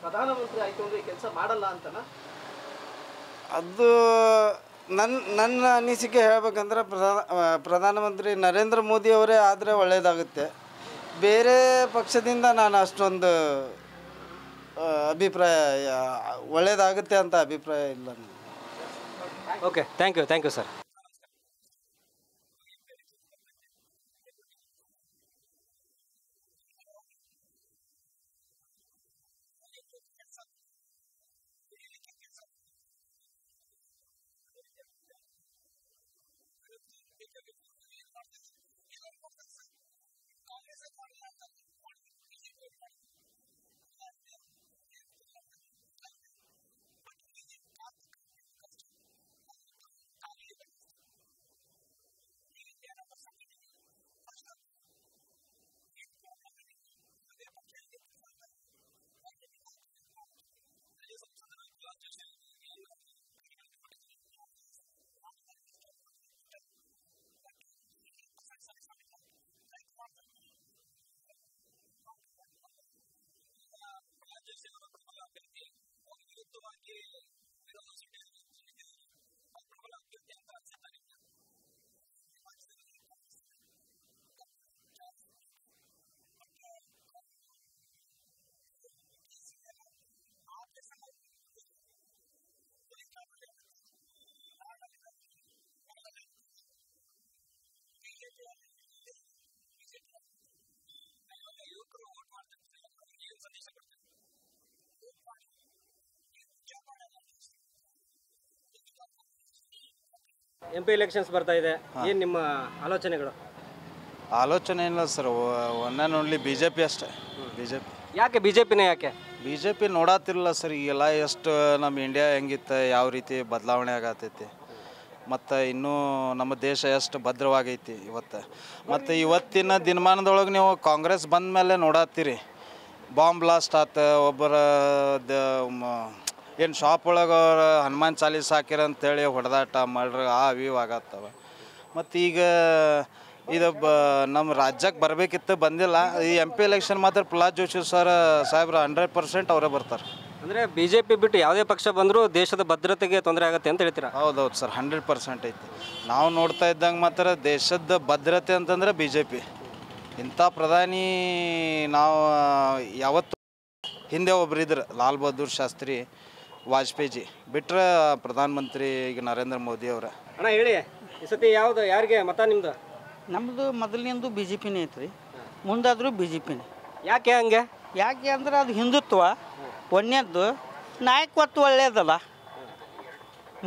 ಪ್ರಧಾನಮಂತ್ರಿ ಆಯ್ತು ಅಂದರೆ ಕೆಲಸ ಮಾಡಲ್ಲ ಅಂತನಾ? ಅದು ನನ್ನ ಅನಿಸಿಕೆ ಹೇಳ್ಬೇಕಂದ್ರೆ ಪ್ರಧಾನಮಂತ್ರಿ ನರೇಂದ್ರ ಮೋದಿ ಅವರೇ ಆದರೆ ಒಳ್ಳೆಯದಾಗುತ್ತೆ. ಬೇರೆ ಪಕ್ಷದಿಂದ ನಾನು ಅಷ್ಟೊಂದು ಅಭಿಪ್ರಾಯ ಒಳ್ಳೆಯದಾಗುತ್ತೆ ಅಂತ ಅಭಿಪ್ರಾಯ ಇಲ್ಲ. Okay, thank you sir. MP elections ಬರ್ತಾ ಇದೆ, ಏನು ನಿಮ್ಮ ಆಲೋಚನೆಗಳು? ಆಲೋಚನೆ ಇಲ್ಲ sir, one and only BJP ಅಷ್ಟೇ. BJP ಯಾಕೆ BJPನೇ ಯಾಕೆ? BJP ನೋಡತ್ತಿರಲ್ಲ ಸರ್, ಈಗೆಲ್ಲ ಎಷ್ಟು ನಮ್ಮ ಇಂಡಿಯಾ ಹೆಂಗಿತ್ತು, ಯಾವ ರೀತಿ ಬದಲಾವಣೆ ಆಗತೈತಿ, ಮತ್ತು ಇನ್ನೂ ನಮ್ಮ ದೇಶ ಎಷ್ಟು ಭದ್ರವಾಗೈತಿ ಇವತ್ತು. ಮತ್ತು ಇವತ್ತಿನ ದಿನಮಾನದೊಳಗೆ ನೀವು ಕಾಂಗ್ರೆಸ್ ಬಂದ ಮೇಲೆ ನೋಡತ್ತೀರಿ, ಬಾಂಬ್ ಬ್ಲಾಸ್ಟ್ ಆತ, ಒಬ್ಬರ ಏನು ಶಾಪ್ ಒಳಗೆ ಹನುಮಾನ್ ಚಾಲೀಸ್ ಹಾಕಿರ ಅಂತೇಳಿ ಹೊಡೆದಾಟ ಮಾಡ್ರಿ ಇವು ಆಗತ್ತವ. ಮತ್ತು ಈಗ ಇದು ನಮ್ಮ ರಾಜ್ಯಕ್ಕೆ ಬರಬೇಕಿತ್ತು, ಬಂದಿಲ್ಲ. ಈ MP ಎಲೆಕ್ಷನ್ ಮಾತ್ರ ಪ್ರಹ್ಲಾದ್ ಜೋಶಿ ಸಾಹೇಬ್ರು 100% ಅವರೇ ಬರ್ತಾರೆ. ಅಂದರೆ BJP ಬಿಟ್ಟು ಯಾವುದೇ ಪಕ್ಷ ಬಂದರೂ ದೇಶದ ಭದ್ರತೆಗೆ ತೊಂದರೆ ಆಗುತ್ತೆ ಅಂತ ಹೇಳ್ತೀರಾ? ಹೌದೌದು ಸರ್, 100% ಐತಿ. ನಾವು ನೋಡ್ತಾ ಇದ್ದಂಗೆ ಮಾತ್ರ ದೇಶದ ಭದ್ರತೆ ಅಂತಂದ್ರೆ BJP. ಇಂಥ ಪ್ರಧಾನಿ ನಾವು ಯಾವತ್ತು ಹಿಂದೆ ಒಬ್ರು ಇದ್ರು, ಲಾಲ್ ಬಹದ್ದೂರ್ ಶಾಸ್ತ್ರಿ, ವಾಜಪೇಯಿ ಬಿಟ್ಟರೆ ಪ್ರಧಾನಮಂತ್ರಿ ಈಗ ನರೇಂದ್ರ ಮೋದಿ ಅವರ. ಅಣ್ಣ ಹೇಳಿ, ಈ ಸತಿ ಯಾವುದು ಯಾರಿಗೆ ಮತ ನಿಮ್ಮದು? ನಮ್ಮದು ಮೊದಲಿನಿಂದು BJPನೇ ಐತ್ರಿ, ಮುಂದಾದರೂ BJPನೇ. ಯಾಕೆ ಹಂಗೆ? ಯಾಕೆ ಅಂದ್ರೆ ಅದು ಹಿಂದುತ್ವ ಒಂದನೇದ್ದು, ನಾಯಕತ್ವ ಒಳ್ಳೆಯದಲ್ಲ.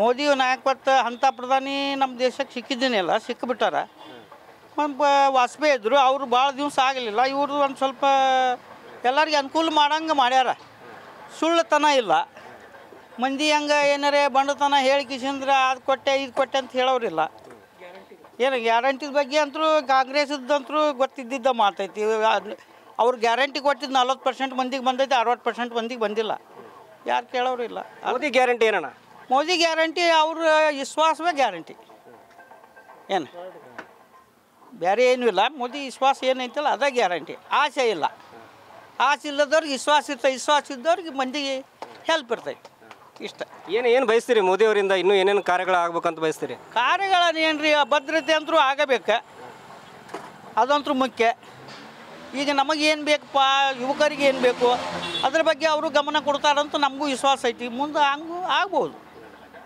ಮೋದಿ ನಾಯಕತ್ವ ಅಂಥ ಪ್ರಧಾನಿ ನಮ್ಮ ದೇಶಕ್ಕೆ ಸಿಕ್ಕಿದ್ದೇನೆಲ್ಲ, ಸಿಕ್ಕಿಬಿಟ್ಟಾರ. ವಾಜಪೇಯಿ ಇದ್ದರು, ಅವರು ಭಾಳ ದಿವಸ ಆಗಲಿಲ್ಲ. ಇವರು ಒಂದು ಸ್ವಲ್ಪ ಎಲ್ಲರಿಗೆ ಅನುಕೂಲ ಮಾಡಂಗೆ ಮಾಡ್ಯಾರ. ಸುಳ್ಳುತನ ಇಲ್ಲ. ಮಂದಿ ಹಂಗೆ ಏನಾರೇ ಬಂಡತನ ಹೇಳಿ ಕಿಸಿಂದ್ರೆ ಅದು ಕೊಟ್ಟೆ ಇದು ಕೊಟ್ಟೆ ಅಂತ ಹೇಳೋರಿಲ್ಲ. ಏನು ಗ್ಯಾರಂಟಿ ಬಗ್ಗೆ ಅಂತೂ ಕಾಂಗ್ರೆಸ್ದಂತೂ ಗೊತ್ತಿದ್ದ ಮಾತೈತಿ. ಅವ್ರು ಗ್ಯಾರಂಟಿ ಕೊಟ್ಟಿದ್ದು 40% ಮಂದಿಗೆ ಬಂದೈತೆ, 60% ಮಂದಿಗೆ ಬಂದಿಲ್ಲ. ಯಾರು ಕೇಳೋರು ಇಲ್ಲ. ಮೋದಿ ಗ್ಯಾರಂಟಿ ಏನಣ್ಣ? ಮೋದಿ ಗ್ಯಾರಂಟಿ ಅವ್ರ ವಿಶ್ವಾಸವೇ ಗ್ಯಾರಂಟಿ. ಏನು ಬೇರೆ ಏನೂ ಇಲ್ಲ. ಮೋದಿ ವಿಶ್ವಾಸ ಏನೈತಲ್ಲ ಅದೇ ಗ್ಯಾರಂಟಿ. ಆಸೆ ಇಲ್ಲ. ಆಸೆ ಇಲ್ಲದವ್ರಿಗೆ ವಿಶ್ವಾಸ ಇರ್ತೈತೆ, ವಿಶ್ವಾಸ ಇದ್ದವ್ರಿಗೆ ಮಂದಿಗೆ ಹೆಲ್ಪ್ ಇರ್ತೈತೆ. ಇಷ್ಟ. ಏನು ಬಯಸ್ತೀರಿ ಮೋದಿ ಅವರಿಂದ? ಇನ್ನೂ ಏನೇನು ಕಾರ್ಯಗಳು ಆಗ್ಬೇಕಂತ ಬಯಸ್ತೀರಿ? ಕಾರ್ಯಗಳನ್ನೇನು ರೀ, ಭದ್ರತೆ ಅಂತೂ ಆಗಬೇಕು, ಅದಂತೂ ಮುಖ್ಯ. ಈಗ ನಮಗೇನು ಬೇಕಪ್ಪ, ಯುವಕರಿಗೆ ಏನು ಬೇಕು ಅದ್ರ ಬಗ್ಗೆ ಅವರು ಗಮನ ಕೊಡ್ತಾರಂತ ನಮಗೂ ವಿಶ್ವಾಸ ಐತಿ. ಮುಂದೆ ಹಂಗೂ ಆಗ್ಬೋದು.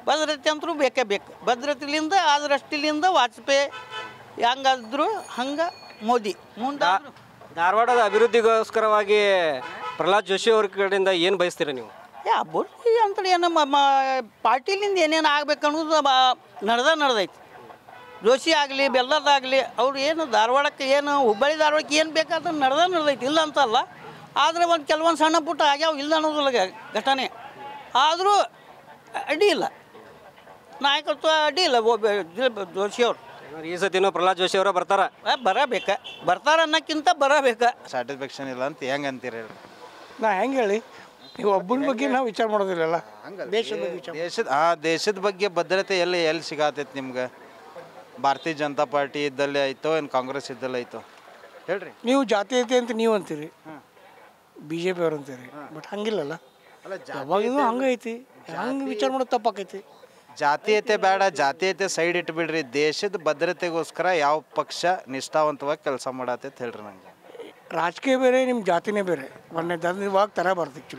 ಭದ್ರತೆ ಅಂತೂ ಬೇಕೇ ಬೇಕು. ಭದ್ರತೆಲಿಂದ ಅದರಷ್ಟಿಲಿಂದ ವಾಜಪೇಯಿ ಹೆಂಗಾದ್ರು ಹಂಗೆ ಮೋದಿ ಮುಂದೆ. ಧಾರವಾಡದ ಅಭಿವೃದ್ಧಿಗೋಸ್ಕರವಾಗಿ ಪ್ರಹ್ಲಾದ್ ಜೋಶಿ ಅವ್ರ ಕಡೆಯಿಂದ ಏನು ಬಯಸ್ತೀರಾ ನೀವು? ಅಭಿವೃದ್ಧಿ ಅಂತೇಳಿ ಏನು ಪಾರ್ಟಿಲಿಂದ ಏನೇನು ಆಗ್ಬೇಕು ಅನ್ನೋದು ನಡೆದೈತಿ. ಜೋಶಿ ಆಗಲಿ ಬೆಲ್ಲದಾಗಲಿ ಅವ್ರು ಏನು ಧಾರವಾಡಕ್ಕೆ ಏನು ಹುಬ್ಬಳ್ಳಿ ಧಾರವಾಡಕ್ಕೆ ಏನು ಬೇಕಾದ್ರೆ ನಡೆದೈತಿ, ಇಲ್ಲ ಅಂತಲ್ಲ. ಆದರೆ ಒಂದು ಕೆಲವೊಂದು ಸಣ್ಣ ಪುಟ್ಟ ಆಗ್ಯಾವ, ಇಲ್ಲ ಅನ್ನೋದಿಲ್ಲ ಘಟನೆ. ಆದರೂ ಅಡ್ಡಿ ಇಲ್ಲ, ನಾಯಕತ್ವ ಅಡ್ಡಿ ಇಲ್ಲ ಜೋಶಿ ಅವರು. ಈ ಸತಿನೂ ಪ್ರಹ್ಲಾದ್ ಜೋಶಿ ಅವರ ಬರ್ತಾರ? ಬರ್ತಾರ ಅನ್ನೋಕ್ಕಿಂತ ಬರಬೇಕ. ಸ್ಯಾಟಿಸ್ಫ್ಯಾಕ್ಷನ್ ಇಲ್ಲ ಅಂತ ಹೆಂಗೆ ಅಂತೀರಿ? ನಾ ಹೆಂಗೆ ಹೇಳಿ, ನೀವು ಒಬ್ಬನ ಬಗ್ಗೆ ನಾವು ವಿಚಾರ ಮಾಡೋದಿಲ್ಲಲ್ಲ, ದೇಶದ ಬಗ್ಗೆ ಭದ್ರತೆ ಎಲ್ಲಿ ಸಿಗತೈತಿ ನಿಮ್ಗೆ? ಭಾರತೀಯ ಜನತಾ ಪಾರ್ಟಿ ಇದ್ದಲ್ಲಿ ಆಯ್ತೋ ಏನು ಕಾಂಗ್ರೆಸ್ ಇದ್ದಲ್ಲಿ ಆಯ್ತೋ ಹೇಳ್ರಿ. ನೀವು ಜಾತೀಯತೆ ಅಂತ ನೀವು ಅಂತೀರಿ, BJP ಅವ್ರು ಅಂತೀರಿ, ಬಟ್ ಹಂಗಿಲ್ಲಲ್ಲ. ಯಾವಾಗಿನೂ ಹಂಗೈತಿ, ಹಂಗೆ ವಿಚಾರ ಮಾಡೋದು ತಪ್ಪಾಕೈತಿ. ಜಾತೀಯತೆ ಬೇಡ, ಜಾತೀಯತೆ ಸೈಡ್ ಇಟ್ಬಿಡ್ರಿ. ದೇಶದ ಭದ್ರತೆಗೋಸ್ಕರ ಯಾವ ಪಕ್ಷ ನಿಷ್ಠಾವಂತವಾಗಿ ಕೆಲಸ ಮಾಡತ್ತೈತೆ ಹೇಳ್ರಿ ನಂಗೆ. ರಾಜಕೀಯ ಬೇರೆ, ನಿಮ್ಮ ಜಾತಿನೇ ಬೇರೆ. ಒಂದೇ ಇವಾಗ ಥರ ಬರ್ತಿತ್ತು.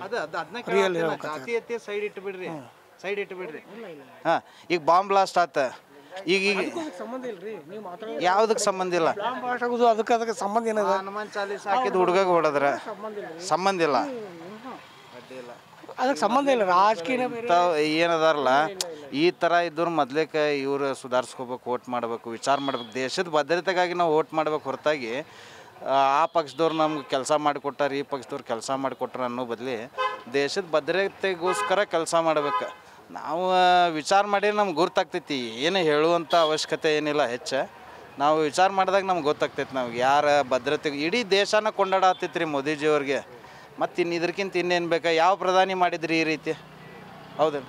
ಜಾತೀಯತೆ ಸೈಡ್ ಇಟ್ಬಿಡ್ರಿ, ಸೈಡ್ ಇಟ್ಬಿಡ್ರಿ. ಹಾಂ, ಈಗ ಬಾಂಬ್ ಬ್ಲಾಸ್ಟ್ ಆತ, ಈಗ ಸಂಬಂಧ ಇಲ್ರಿ. ನೀವು ಯಾವುದಕ್ಕೆ ಸಂಬಂಧ ಇಲ್ಲ. ಅದಕ್ಕೆ ಸಂಬಂಧ ಏನದ? ಹನುಮಾನ್ ಚಾಲೀಸ್ ಹಾಕಿದ ಹುಡುಗ ಹೊಡೆದ್ರೆ ಸಂಬಂಧ ಇಲ್ಲ, ಅದಕ್ಕೆ ಸಂಬಂಧ ಇಲ್ಲ. ರಾಜಕೀಯ ಏನದಾರಲ್ಲ, ಈ ಥರ ಇದ್ದವ್ರು ಮೊದ್ಲೇಕ ಇವ್ರು ಸುಧಾರಿಸ್ಕೋಬೇಕು, ವೋಟ್ ಮಾಡಬೇಕು, ವಿಚಾರ ಮಾಡ್ಬೇಕು. ದೇಶದ ಭದ್ರತೆಗಾಗಿ ನಾವು ವೋಟ್ ಮಾಡ್ಬೇಕು ಹೊರತಾಗಿ ಆ ಪಕ್ಷದವ್ರು ನಮ್ಗೆ ಕೆಲಸ ಮಾಡಿಕೊಟ್ಟಾರ, ಈ ಪಕ್ಷದವ್ರು ಕೆಲಸ ಮಾಡಿಕೊಟ್ರ ಅನ್ನೋ ಬದಲಿ ದೇಶದ ಭದ್ರತೆಗೋಸ್ಕರ ಕೆಲಸ ಮಾಡ್ಬೇಕು. ನಾವು ವಿಚಾರ ಮಾಡಿ ನಮ್ಗೆ ಗುರ್ತಾಗ್ತೈತಿ. ಏನು ಹೇಳುವಂಥ ಅವಶ್ಯಕತೆ ಏನಿಲ್ಲ ಹೆಚ್ಚು. ನಾವು ವಿಚಾರ ಮಾಡಿದಾಗ ನಮ್ಗೆ ಗೊತ್ತಾಗ್ತೈತಿ ನಮ್ಗೆ ಯಾರ ಭದ್ರತೆ. ಇಡೀ ದೇಶನ ಕೊಂಡಾಡತ್ತೈತಿ ರೀ ಮೋದಿಜಿಯವ್ರಿಗೆ. ಮತ್ತು ಇದಕ್ಕಿಂತ ಇನ್ನೇನು ಬೇಕಾ? ಯಾವ ಪ್ರಧಾನಿ ಮಾಡಿದ್ರಿ ಈ ರೀತಿ? ಹೌದು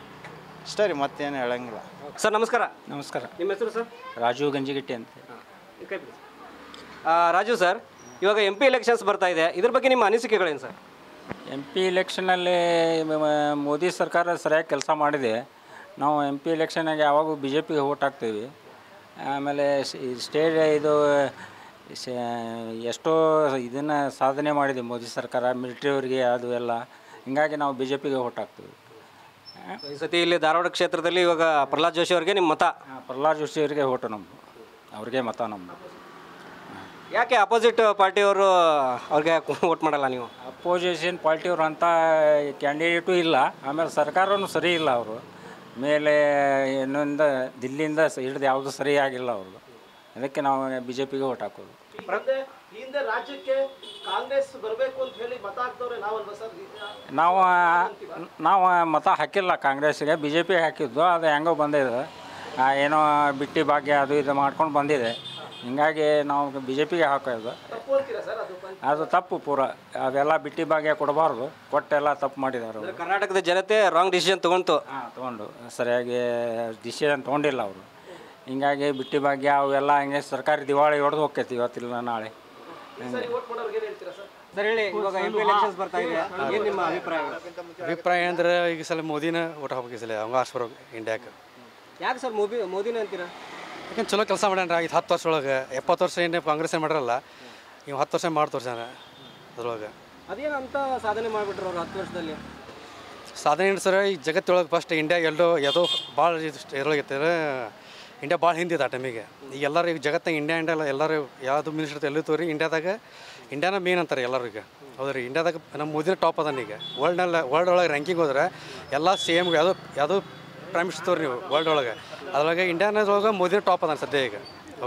ಅಷ್ಟೇ ರೀ, ಮತ್ತೇನು ಹೇಳಂಗಿಲ್ಲ. ಸರ್ ನಮಸ್ಕಾರ. ನಮಸ್ಕಾರ. ನಿಮ್ಮ ಹೆಸರು ಸರ್? ರಾಜು ಗಂಜಿಗಿಟ್ಟಿ ಅಂತ. ರಾಜು ಸರ್, ಇವಾಗ MP ಎಲೆಕ್ಷನ್ಸ್ ಬರ್ತಾ ಇದೆ, ಇದ್ರ ಬಗ್ಗೆ ನಿಮ್ಮ ಅನಿಸಿಕೆಗಳೇನು ಸರ್? MP ಎಲೆಕ್ಷನಲ್ಲಿ ಮೋದಿ ಸರ್ಕಾರ ಸರಿಯಾಗಿ ಕೆಲಸ ಮಾಡಿದೆ. ನಾವು MP ಎಲೆಕ್ಷನಾಗೆ ಯಾವಾಗೂ BJPಗೆ ವೋಟ್ ಹಾಕ್ತೀವಿ. ಆಮೇಲೆ ಇದು ಎಷ್ಟೋ ಇದನ್ನು ಸಾಧನೆ ಮಾಡಿದೆ ಮೋದಿ ಸರ್ಕಾರ, ಮಿಲಿಟ್ರಿಯವರಿಗೆ ಅದು ಎಲ್ಲ. ಹಿಂಗಾಗಿ ನಾವು BJPಗೆ ವೋಟ್ ಹಾಕ್ತೀವಿ. ಈ ಸತಿ ಇಲ್ಲಿ ಧಾರವಾಡ ಕ್ಷೇತ್ರದಲ್ಲಿ ಇವಾಗ ಪ್ರಹ್ಲಾದ್ ಜೋಶಿ ಅವ್ರಿಗೆ ನಿಮ್ಮ ಮತ? ಪ್ರಹ್ಲಾದ್ ಜೋಶಿ ಅವರಿಗೆ ವೋಟು ನಮ್ಮದು, ಅವ್ರಿಗೆ ಮತ ನಮ್ಮದು. ಯಾಕೆ ಅಪೋಸಿಟ್ ಪಾರ್ಟಿಯವರು ಅವ್ರಿಗೆ ವೋಟ್ ಮಾಡಲ್ಲ ನೀವು? ಅಪೋಸಿಷನ್ ಪಾರ್ಟಿಯವರು ಅಂತ ಕ್ಯಾಂಡಿಡೇಟು ಇಲ್ಲ. ಆಮೇಲೆ ಸರ್ಕಾರವೂ ಸರಿ ಇಲ್ಲ. ಅವರು ಮೇಲೆ ಇನ್ನೊಂದು ದಿಲ್ಲಿಯಿಂದ ಹಿಡಿದು ಯಾವುದು ಸರಿಯಾಗಿಲ್ಲ ಅವ್ರದ್ದು. ಅದಕ್ಕೆ ನಾವು BJPಗೆ ವೋಟ್ ಹಾಕೋದು. ಹಿಂದೆ ರಾಜ್ಯಕ್ಕೆ ಕಾಂಗ್ರೆಸ್ ಬರಬೇಕು ಅಂತ ಹೇಳಿ ಮತ ಹಾಕ್ದವ್ರೆ ನಾವಲ್ವಾ ಸರ್? ನಾವು ಮತ ಹಾಕಿಲ್ಲ ಕಾಂಗ್ರೆಸ್ಗೆ, BJPಗೆ ಹಾಕಿದ್ದು. ಅದು ಹೆಂಗೋ ಬಂದಿದೆ, ಏನೋ ಬಿಟ್ಟಿ ಭಾಗ್ಯ ಅದು ಇದು ಮಾಡ್ಕೊಂಡು ಬಂದಿದೆ. ಹಿಂಗಾಗಿ ನಾವು BJPಗೆ ಹಾಕೋದು. ಅದು ತಪ್ಪು ಪೂರ. ಅದೆಲ್ಲ ಬಿಟ್ಟಿ ಭಾಗ್ಯ ಕೊಡಬಾರ್ದು, ಕೊಟ್ಟೆಲ್ಲ ತಪ್ಪು ಮಾಡಿದ್ದಾರೆ. ಕರ್ನಾಟಕದ ಜನತೆ ರಾಂಗ್ ಡಿಸಿಷನ್ ತೊಗೊಂಡು ಸರಿಯಾಗಿ ಡಿಸಿಷನ್ ತೊಗೊಂಡಿಲ್ಲ ಅವರು. ಹಿಂಗಾಗಿ ಬಿಟ್ಟಿ ಭಾಗ್ಯ ಅವೆಲ್ಲ ಹಿಂಗೆ ಸರ್ಕಾರಿ ದಿವಾಳಿ ಹೊಡೆದು ಹೋಗ್ತೈತಿ ಇವತ್ತಿಲ್ಲ ನಾಳೆ. ಸರ್ ಹೇಳಿ, ಇವಾಗ MP ಎಲೆಕ್ಷನ್ಸ್ ಬರ್ತಾ ಇದೆ, ಏನು ನಿಮ್ಮ ಅಭಿಪ್ರಾಯ? ಅಭಿಪ್ರಾಯ ಅಂದ್ರೆ ಈಗ ಸಲ ಮೋದಿನ ಓಟ್ ಹಾಕ್ಬೇಕು. ಈ ಸಲ ಅವಂಗ ಆಸ್ಪರ್ ಇಂಡಿಯಾಕ್ಕೆ. ಯಾಕೆ ಸರ್ ಮೋದಿನೇ ಅಂತೀರಾ? ಯಾಕಂದ್ರೆ ಚಲೋ ಕೆಲಸ ಮಾಡ್ಯಾನ. ಇದು 10 ವರ್ಷ ಒಳಗೆ 70 ವರ್ಷ ಏನು ಕಾಂಗ್ರೆಸ್ ಏನು ಮಾಡ್ರಲ್ಲ, ಇವು 10 ವರ್ಷ ಮಾಡಿ ತೋರ್ಸ್ಯಾನ ಅದ್ರೊಳಗೆ. ಅದೇನು ಅಂತ ಸಾಧನೆ ಮಾಡಿಬಿಟ್ರು ಅವ್ರು 10 ವರ್ಷದಲ್ಲಿ? ಸಾಧನೆ ಏನು ಸರ್, ಈ ಜಗತ್ತೊಳಗೆ ಫಸ್ಟ್ ಇಂಡಿಯಾ ಯಾವುದೋ ಭಾಳ ಇದ್ರೊಳಗೆ ಇಂಡಿಯಾ ಭಾಳ ಹಿಂದಿದೆ ಆ ಟೈಮಿಗೆ. ಈಗ ಎಲ್ಲರೂ ಈಗ ಜಗತ್ತಿನಾಗ ಇಂಡಿಯಾ ಎಲ್ಲರೂ ಯಾವುದು ಮಿನಿಸ್ಟರ್ ಎಲ್ಲಿ ತೋರಿ ಇಂಡಿಯಾದಾಗ ಇಂಡಿಯಾನ ಮೇನ್ ಅಂತಾರೆ ಎಲ್ಲರೂ. ಈಗ ಹೌದ್ರಿ, ಇಂಡಿಯಾದಾಗ ನಮ್ಮ ಮೋದಿನ ಟಾಪ್ ಅದಾನ. ಈಗ ವರ್ಲ್ಡ್ ಒಳಗೆ ರ್ಯಾಂಕಿಂಗ್ ಹೋದ್ರೆ ಎಲ್ಲ ಸೇಮ್ ಯಾವುದೋ ಪ್ರೈಮ್ ಮಿನಿಸ್ಟರ್ ತೋರಿ ನೀವು ವರ್ಲ್ಡ್ ಒಳಗೆ. ಅದ್ರೊಳಗೆ ಇಂಡಿಯಾನದೊಳಗೆ ಮೋದಿನ ಟಾಪ್ ಅದಾನ ಸದ್ಯ ಈಗ.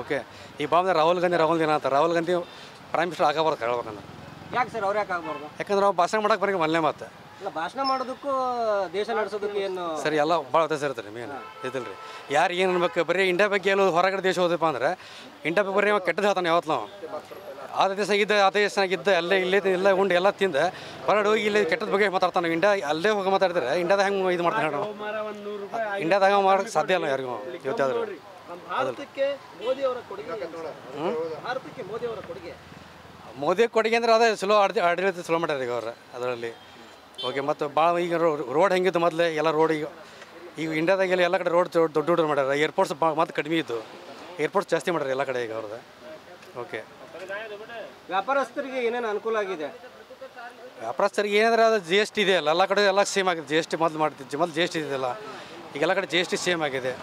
ಓಕೆ, ಈ ಬಾಂಬ್ ರಾಹುಲ್ ಗಾಂಧಿ ಏನಂತಾರೆ, ರಾಹುಲ್ ಗಾಂಧಿ ಪ್ರೈಮ್ ಮಿನಿಸ್ಟರ್ ಆಗಬಾರ್ದು ಹೇಳ್ಬೇಕಂದ್ರೆ. ಯಾಕೆ ಸರ್ ಅವ್ರು ಯಾಕೆ ಆಗಬಾರ್ದು? ಯಾಕಂದ್ರೆ ಅವ್ರು ಭಾಷಣ ಮಾಡಕ್ಕೆ ಬರೀ ಮೊದಲನೇ ಮಾತು. ಭಾಷಣ ಮಾಡೋದಕ್ಕೂ ದೇಶ ನಡೆಸೋದಕ್ಕೂ ಏನು ಸರಿ ಎಲ್ಲ ಭಾಳ ವ್ಯತ್ಯಾಸ ಇರುತ್ತೆ ರೀ ಮೇನ್ ಇದಿಲ್ಲ ರೀ ಯಾರು ಏನು ಅನ್ಬೇಕು ಬರೀ ಇಂಡಿಯಾ ಬಗ್ಗೆ ಎಲ್ಲೋ ಹೊರಗಡೆ ದೇಶ ಹೋದಪ್ಪ ಅಂದ್ರೆ ಇಂಡಿಯಾ ಬಗ್ಗೆ ಬರೀ ಕೆಟ್ಟದ್ದು ಹೇಳ್ತಾನೆ ಯಾವತ್ತು ನಾವು ಆ ದೇಶನಾಗಿದ್ದ ಆ ದೇಶನಾಗಿದ್ದ ಅಲ್ಲೇ ಇಲ್ಲೇ ಎಲ್ಲ ಉಂಡು ಎಲ್ಲ ತಿಂದು ಹೊರಗಡೆ ಹೋಗಿ ಇಲ್ಲಿ ಕೆಟ್ಟದ ಬಗ್ಗೆ ಮಾತಾಡ್ತಾನೆ ನಾವು ಇಂಡಿಯಾ ಅಲ್ಲೇ ಹೋಗಿ ಮಾತಾಡಿದ್ರೆ ಇಂಡಿಯಾದಾಗ ಹೆಂಗೆ ಇದು ಮಾಡ್ತಾನೆ ನಾವು ಇಂಡಿಯಾದಾಗ ಮಾಡೋಕ್ಕೆ ಸಾಧ್ಯ ಇಲ್ಲ ಯಾರಿಗೂ ಇವತ್ತಾದ್ರು ಭಾರತಕ್ಕೆ ಮೋದಿ ಅವರ ಕೊಡುಗೆ ಭಾರತಕ್ಕೆ ಮೋದಿ ಅವರ ಕೊಡುಗೆ ಮೋದಿ ಕೊಡುಗೆ ಅಂದ್ರೆ ಅದೇ ಚಲೋ ಆಡಳಿತ ಚಲೋ ಮಾಡ್ಯಾರ ಈಗ ಅವ್ರು ಅದರಲ್ಲಿ ಓಕೆ ಮತ್ತು ಭಾಳ ಈಗ ರೋಡ್ ಹೆಂಗಿತ್ತು ಮೊದಲೇ ಎಲ್ಲ ರೋಡ್ ಈಗ ಇಂಡಿಯಾದಾಗೆಲ್ಲ ಎಲ್ಲ ಕಡೆ ರೋಡ್ ದೊಡ್ಡ ದೊಡ್ಡ ಮಾಡ್ಯಾರ ಏರ್ಪೋರ್ಟ್ಸ್ ಮತ್ತು ಕಡಿಮೆ ಇದ್ದು ಏರ್ಪೋರ್ಟ್ಸ್ ಜಾಸ್ತಿ ಮಾಡ್ಯಾರ ಎಲ್ಲ ಕಡೆ ಈಗ ಅವ್ರದ್ದು ಓಕೆ ವ್ಯಾಪಾರಸ್ಥರಿಗೆ ಏನೇನು ಅನುಕೂಲ ಆಗಿದೆ ವ್ಯಾಪಾರಸ್ಥರಿಗೆ ಏನಂದ್ರೆ ಅದು ಜಿ ಎಸ್ ಟಿ ಇದೆ ಅಲ್ಲ ಎಲ್ಲ ಕಡೆ ಎಲ್ಲ ಸೇಮ್ ಆಗಿದೆ ಜಿ ಎಸ್ ಟಿ ಮೊದಲು ಮಾಡ್ತಿದ್ದೆ ಮೊದಲು ಜಿ ಎಸ್ ಟಿ ಇದೆಯಲ್ಲ ಈಗೆಲ್ಲ ಕಡೆ ಜಿ ಎಸ್ ಟಿ ಸೇಮ್ ಆಗಿದೆ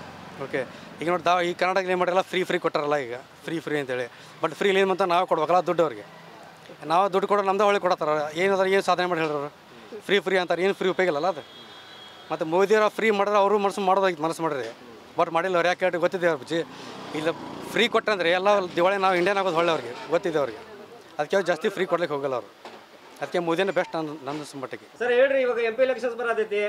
ಓಕೆ ಈಗ ನೋಡಿ ಈ ಕರ್ನಾಟಕದಲ್ಲಿ ಏನು ಮಾಡಿರಲ್ಲ ಫ್ರೀ ಕೊಟ್ಟಾರಲ್ಲ ಈಗ ಫ್ರೀ ಅಂತೇಳಿ ಬಟ್ ಫ್ರೀ ಏನು ಅಂತ ನಾವು ಕೊಡ್ಬೇಕಲ್ಲ ದುಡ್ಡು ಅವ್ರಿಗೆ ನಾವು ದುಡ್ಡು ಕೊಡೋ ನಮ್ದು ಒಳಗೆ ಕೊಡತ್ತಾರ ಏನಾದ್ರೆ ಏನು ಸಾಧನೆ ಮಾಡಿ ಹೇಳಿರೋರು ಫ್ರೀ ಅಂತಾರೆ ಏನು ಫ್ರೀ ಉಪಯೋಗ ಇಲ್ಲ ಅದು ಮತ್ತು ಮೋದಿಯವರು ಫ್ರೀ ಮಾಡಿದ್ರೆ ಅವರು ಮಾಡೋದಾಗಿತ್ತು ಮನಸ್ಸು ಮಾಡಿರಿ ಬಟ್ ಮಾಡಿಲ್ಲ ಅವ್ರು ಯಾಕೆ ಹೇಳಿ ಗೊತ್ತಿದೆ ಅವ್ರ ಬುಜ್ಜಿ ಇಲ್ಲ ಫ್ರೀ ಕೊಟ್ಟಂದ್ರೆ ಎಲ್ಲ ದಿವಾಳಿ ನಾವು ಇಂಡಿಯನ್ ಆಗೋದು ಒಳ್ಳೆ ಅವ್ರಿಗೆ ಗೊತ್ತಿದೆ ಅವ್ರಿಗೆ ಅದಕ್ಕೆ ಅವ್ರು ಜಾಸ್ತಿ ಫ್ರೀ ಕೊಡ್ಲಿಕ್ಕೆ ಹೋಗಲ್ಲ ಅವರು ಅದಕ್ಕೆ ಮೋದಿನೇ ಬೆಸ್ಟ್ ನನ್ನ ಮಟ್ಟಿಗೆ ಸರ್ ಹೇಳ್ರಿ ಇವಾಗ MP ಎಲೆಕ್ಷನ್ಸ್ ಬರತೈತಿ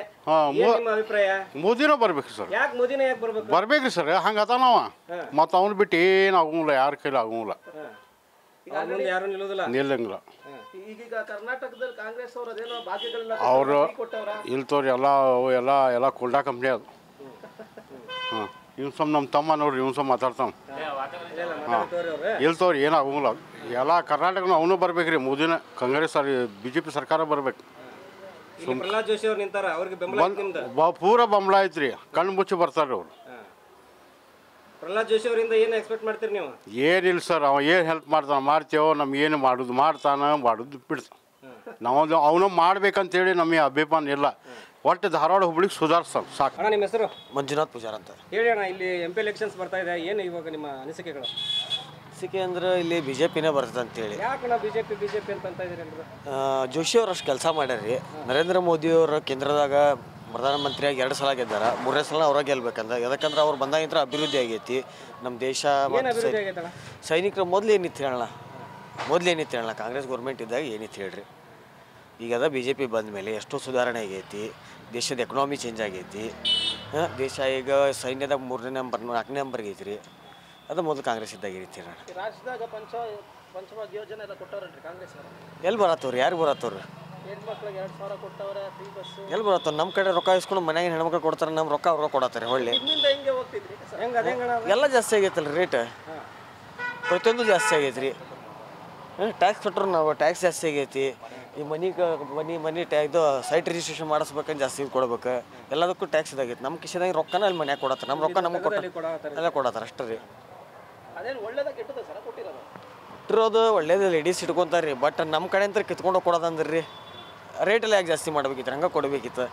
ನಿಮ್ಮ ಅಭಿಪ್ರಾಯ ಮೋದಿನ ಬರ್ಬೇಕು ಸರ್ ಯಾಕೆ ಮೋದಿನೇ ಯಾಕೆ ಬರ್ಬೇಕು ಬರ್ಬೇಕ್ರಿ ಸರ್ ಹಂಗೆ ಅದಾನವ ಮತ್ತು ಅವ್ನು ಬಿಟ್ಟು ಏನು ಆಗೋಂಗಿಲ್ಲ ಯಾರ ಕೈಲಿ ಆಗೋಂಗಿಲ್ಲ ಯಾರು ನಿಲ್ಲೋದಿಲ್ಲ ನಿಲ್ಲಂಗಿಲ್ಲ ಈಗೀಗ ಕರ್ನಾಟಕದಲ್ಲಿ ಕಾಂಗ್ರೆಸ್ ಅವರು ಅದೇನೋ ಭಾಗ್ಯಗಳೆಲ್ಲ ಅವರು ಕೊಟ್ಟವ್ರ ಇಲ್ತವ್ರಿ ಎಲ್ಲ ಕುಲ್ಡಾ ಕಂಪ್ನಿ ಅದು ಹಾಂ ಇವ್ನು ಸಮ್ ನಮ್ಮ ತಮ್ಮ ನೋಡ್ರಿ ಇವ್ನು ಸಮ್ ಮಾತಾಡ್ತಾವ ಹಾಂ ಇಲ್ತವ್ರಿ ಏನು ಆಗೋಂಗಿಲ್ಲ ಎಲ್ಲ ಕರ್ನಾಟಕನು ಅವನು ಬರ್ಬೇಕ್ರಿ ಮೋದಿನ ಕಾಂಗ್ರೆಸ್ BJP ಸರ್ಕಾರ ಬರ್ಬೇಕು ಪ್ರಹ್ಲಾದ್ ಜೋಶಿ ಅವ್ರು ನಿಂತಾರ ಅವ್ರಿಗೆ ಬೆಂಬಲ ಪೂರ ಬಂಬಳ ಐತ್ರಿ ಕಣ್ಣು ಮುಚ್ಚಿ ಬರ್ತಾರೆ ಅವ್ರು ಪ್ರಹ್ಲಾದ್ ಜೋಶಿ ಅವರಿಂದ ಏನು ಎಕ್ಸ್ಪೆಕ್ಟ್ ಮಾಡ್ತೀರಿ ನೀವು ಏನಿಲ್ಲ ಸರ್ ಅವ ಏನು ಹೆಲ್ಪ್ ಮಾಡ್ತೇವೋ ನಮ್ಗೆ ಏನು ಮಾಡೋದು ಬಿಡ್ತಾನೆ ನಾವು ಅವನು ಮಾಡ್ಬೇಕಂತೇಳಿ ನಮಗೆ ಅಭಿಮಾನ ಇಲ್ಲ ಒಟ್ಟು ಧಾರವಾಡ ಹುಬ್ಳಿಗೆ ಸುಧಾರಿಸ್ತಾನೆ ಸಾಕು ಅಣ್ಣ ನಿಮ್ಮ ಹೆಸರು ಮಂಜುನಾಥ್ ಪೂಜಾರ್ ಅಂತ ಹೇಳಿ ಅಣ್ಣ ಇಲ್ಲಿ MP ಎಲೆಕ್ಷನ್ಸ್ ಬರ್ತಾ ಇದೆ ಏನು ಇವಾಗ ನಿಮ್ಮ ಅನಿಸಿಕೆಗಳು ಅನಿಸಿಕೆ ಅಂದ್ರೆ ಇಲ್ಲಿ BJPನೇ ಬರ್ತದೆ ಅಂತೇಳಿ ಯಾಕಣ್ಣ BJP ಅಂತ ಇದ್ದೀರಿ ಎಲ್ಲರೂ ಜೋಶಿ ಅವ್ರು ಅಷ್ಟು ಕೆಲಸ ಮಾಡ್ಯಾರ್ರಿ ನರೇಂದ್ರ ಮೋದಿಯವರು ಕೇಂದ್ರದಾಗ ಪ್ರಧಾನಮಂತ್ರಿಯಾಗಿ 2 ಸಲ ಗೆದ್ದಾರ 3ನೇ ಸಲ ಅವ್ರಾಗ ಗೆಲ್ಬೇಕಂದ್ರೆ ಯಾಕಂದ್ರೆ ಅವ್ರು ಬಂದಾಗಿಂತ್ರ ಅಭಿವೃದ್ಧಿ ಆಗೈತಿ ನಮ್ಮ ದೇಶ ಸೈನಿಕರು ಮೊದಲು ಏನಿತ್ತು ಹೇಳೋಣ ಕಾಂಗ್ರೆಸ್ ಗೌರ್ಮೆಂಟ್ ಇದ್ದಾಗ ಏನಿತ್ತು ಹೇಳ್ರಿ ಈಗ ಅದ BJP ಬಂದ ಮೇಲೆ ಎಷ್ಟೋ ಸುಧಾರಣೆ ಆಗೈತಿ ದೇಶದ ಎಕನಾಮಿ ಚೇಂಜ್ ಆಗೈತಿ ದೇಶ ಈಗ ಸೈನ್ಯದಾಗ 3ನೇ ನಂಬರ್ 4ನೇ ನಂಬರ್ಗೆ ಐತ್ರಿ ಅದು ಮೊದಲು ಕಾಂಗ್ರೆಸ್ ಇದ್ದಾಗ ಇರ್ತೀರ ರಾಜ್ಯದಾಗ ಪಂಚವಾಗ್ ಯೋಜನೆ ಎಲ್ಲ ಕೊಟ್ಟವ್ರಲ್ರಿ ಕಾಂಗ್ರೆಸ್ ಅವರು ಎಲ್ಲಿ ಬರತ್ತವ್ರಿ ಯಾರು ಬರತ್ತವ್ರಿ ಹೆಣ್ಮಕ್ಳಿಗೆ 2,000 ಕೊಟ್ಟವ್ರೆ ಫ್ರೀ ಬಸ್ ಎಲ್ಲಿ ಬರತ್ತವ್ರು ನಮ್ಮ ಕಡೆ ರೊಕ್ಕ ಇಸ್ಕೊಂಡು ಮನೆಯಾಗ ಹೆಣ್ಮಕ್ಳು ಕೊಡ್ತಾರೆ ನಮ್ಮ ರೊಕ್ಕ ಅವ್ರಿಗೆ ಕೊಡತ್ತಾರೆ ಹೊಳ್ಳಿ ನಿಮ್ಮಿಂದ ಹೆಂಗೆ ಹೋಗ್ತಿದ್ರಿ ಎಲ್ಲ ಜಾಸ್ತಿ ಆಗೈತಲ್ಲ ರೇಟ್ ಪ್ರತಿಯೊಂದು ಜಾಸ್ತಿ ಆಗೈತ್ರಿ ಟ್ಯಾಕ್ಸ್ ಕೊಟ್ಟರು ನಾವು ಟ್ಯಾಕ್ಸ್ ಜಾಸ್ತಿ ಆಗೈತಿ ಈ ಮನಿ ಇದು ಸೈಟ್ ರಿಜಿಸ್ಟ್ರೇಷನ್ ಮಾಡಿಸ್ಬೇಕಂತ ಜಾಸ್ತಿ ಕೊಡ್ಬೇಕು ಎಲ್ಲದಕ್ಕೂ ಟ್ಯಾಕ್ಸ್ ಇದಾಗೈತಿ ನಮ್ಮ ಕಿಶೆದಾಗ ರೊಕ್ಕನ ಅಲ್ಲಿ ಮನ್ಯಾಗ ಕೊಡತ್ತಾರೆ ನಮ್ಮ ರೊಕ್ಕ ನಮಗೆ ಎಲ್ಲ ಕೊಡತ್ತಾರೆ ಅಷ್ಟೇ ರೀ ಅದೇನು ಒಳ್ಳೇದಾಗ ಕೆಟ್ಟದ ಸರ ಕೊಟ್ಟಿರೋದು ಇಟ್ಟಿರೋದು ಒಳ್ಳೇದು ಲೇಡೀಸ್ ಇಟ್ಕೊತಾರೆ ರೀ ಬಟ್ ನಮ್ಮ ಕಡೆ ಅಂತ ಕಿತ್ಕೊಂಡು ಕೊಡೋದಂದ್ರೆ ರೀ ರೇಟೆಲ್ಲ ಯಾಕೆ ಜಾಸ್ತಿ ಮಾಡ್ಬೇಕಿತ್ತು ಹಂಗೆ ಕೊಡಬೇಕಿತ್ತು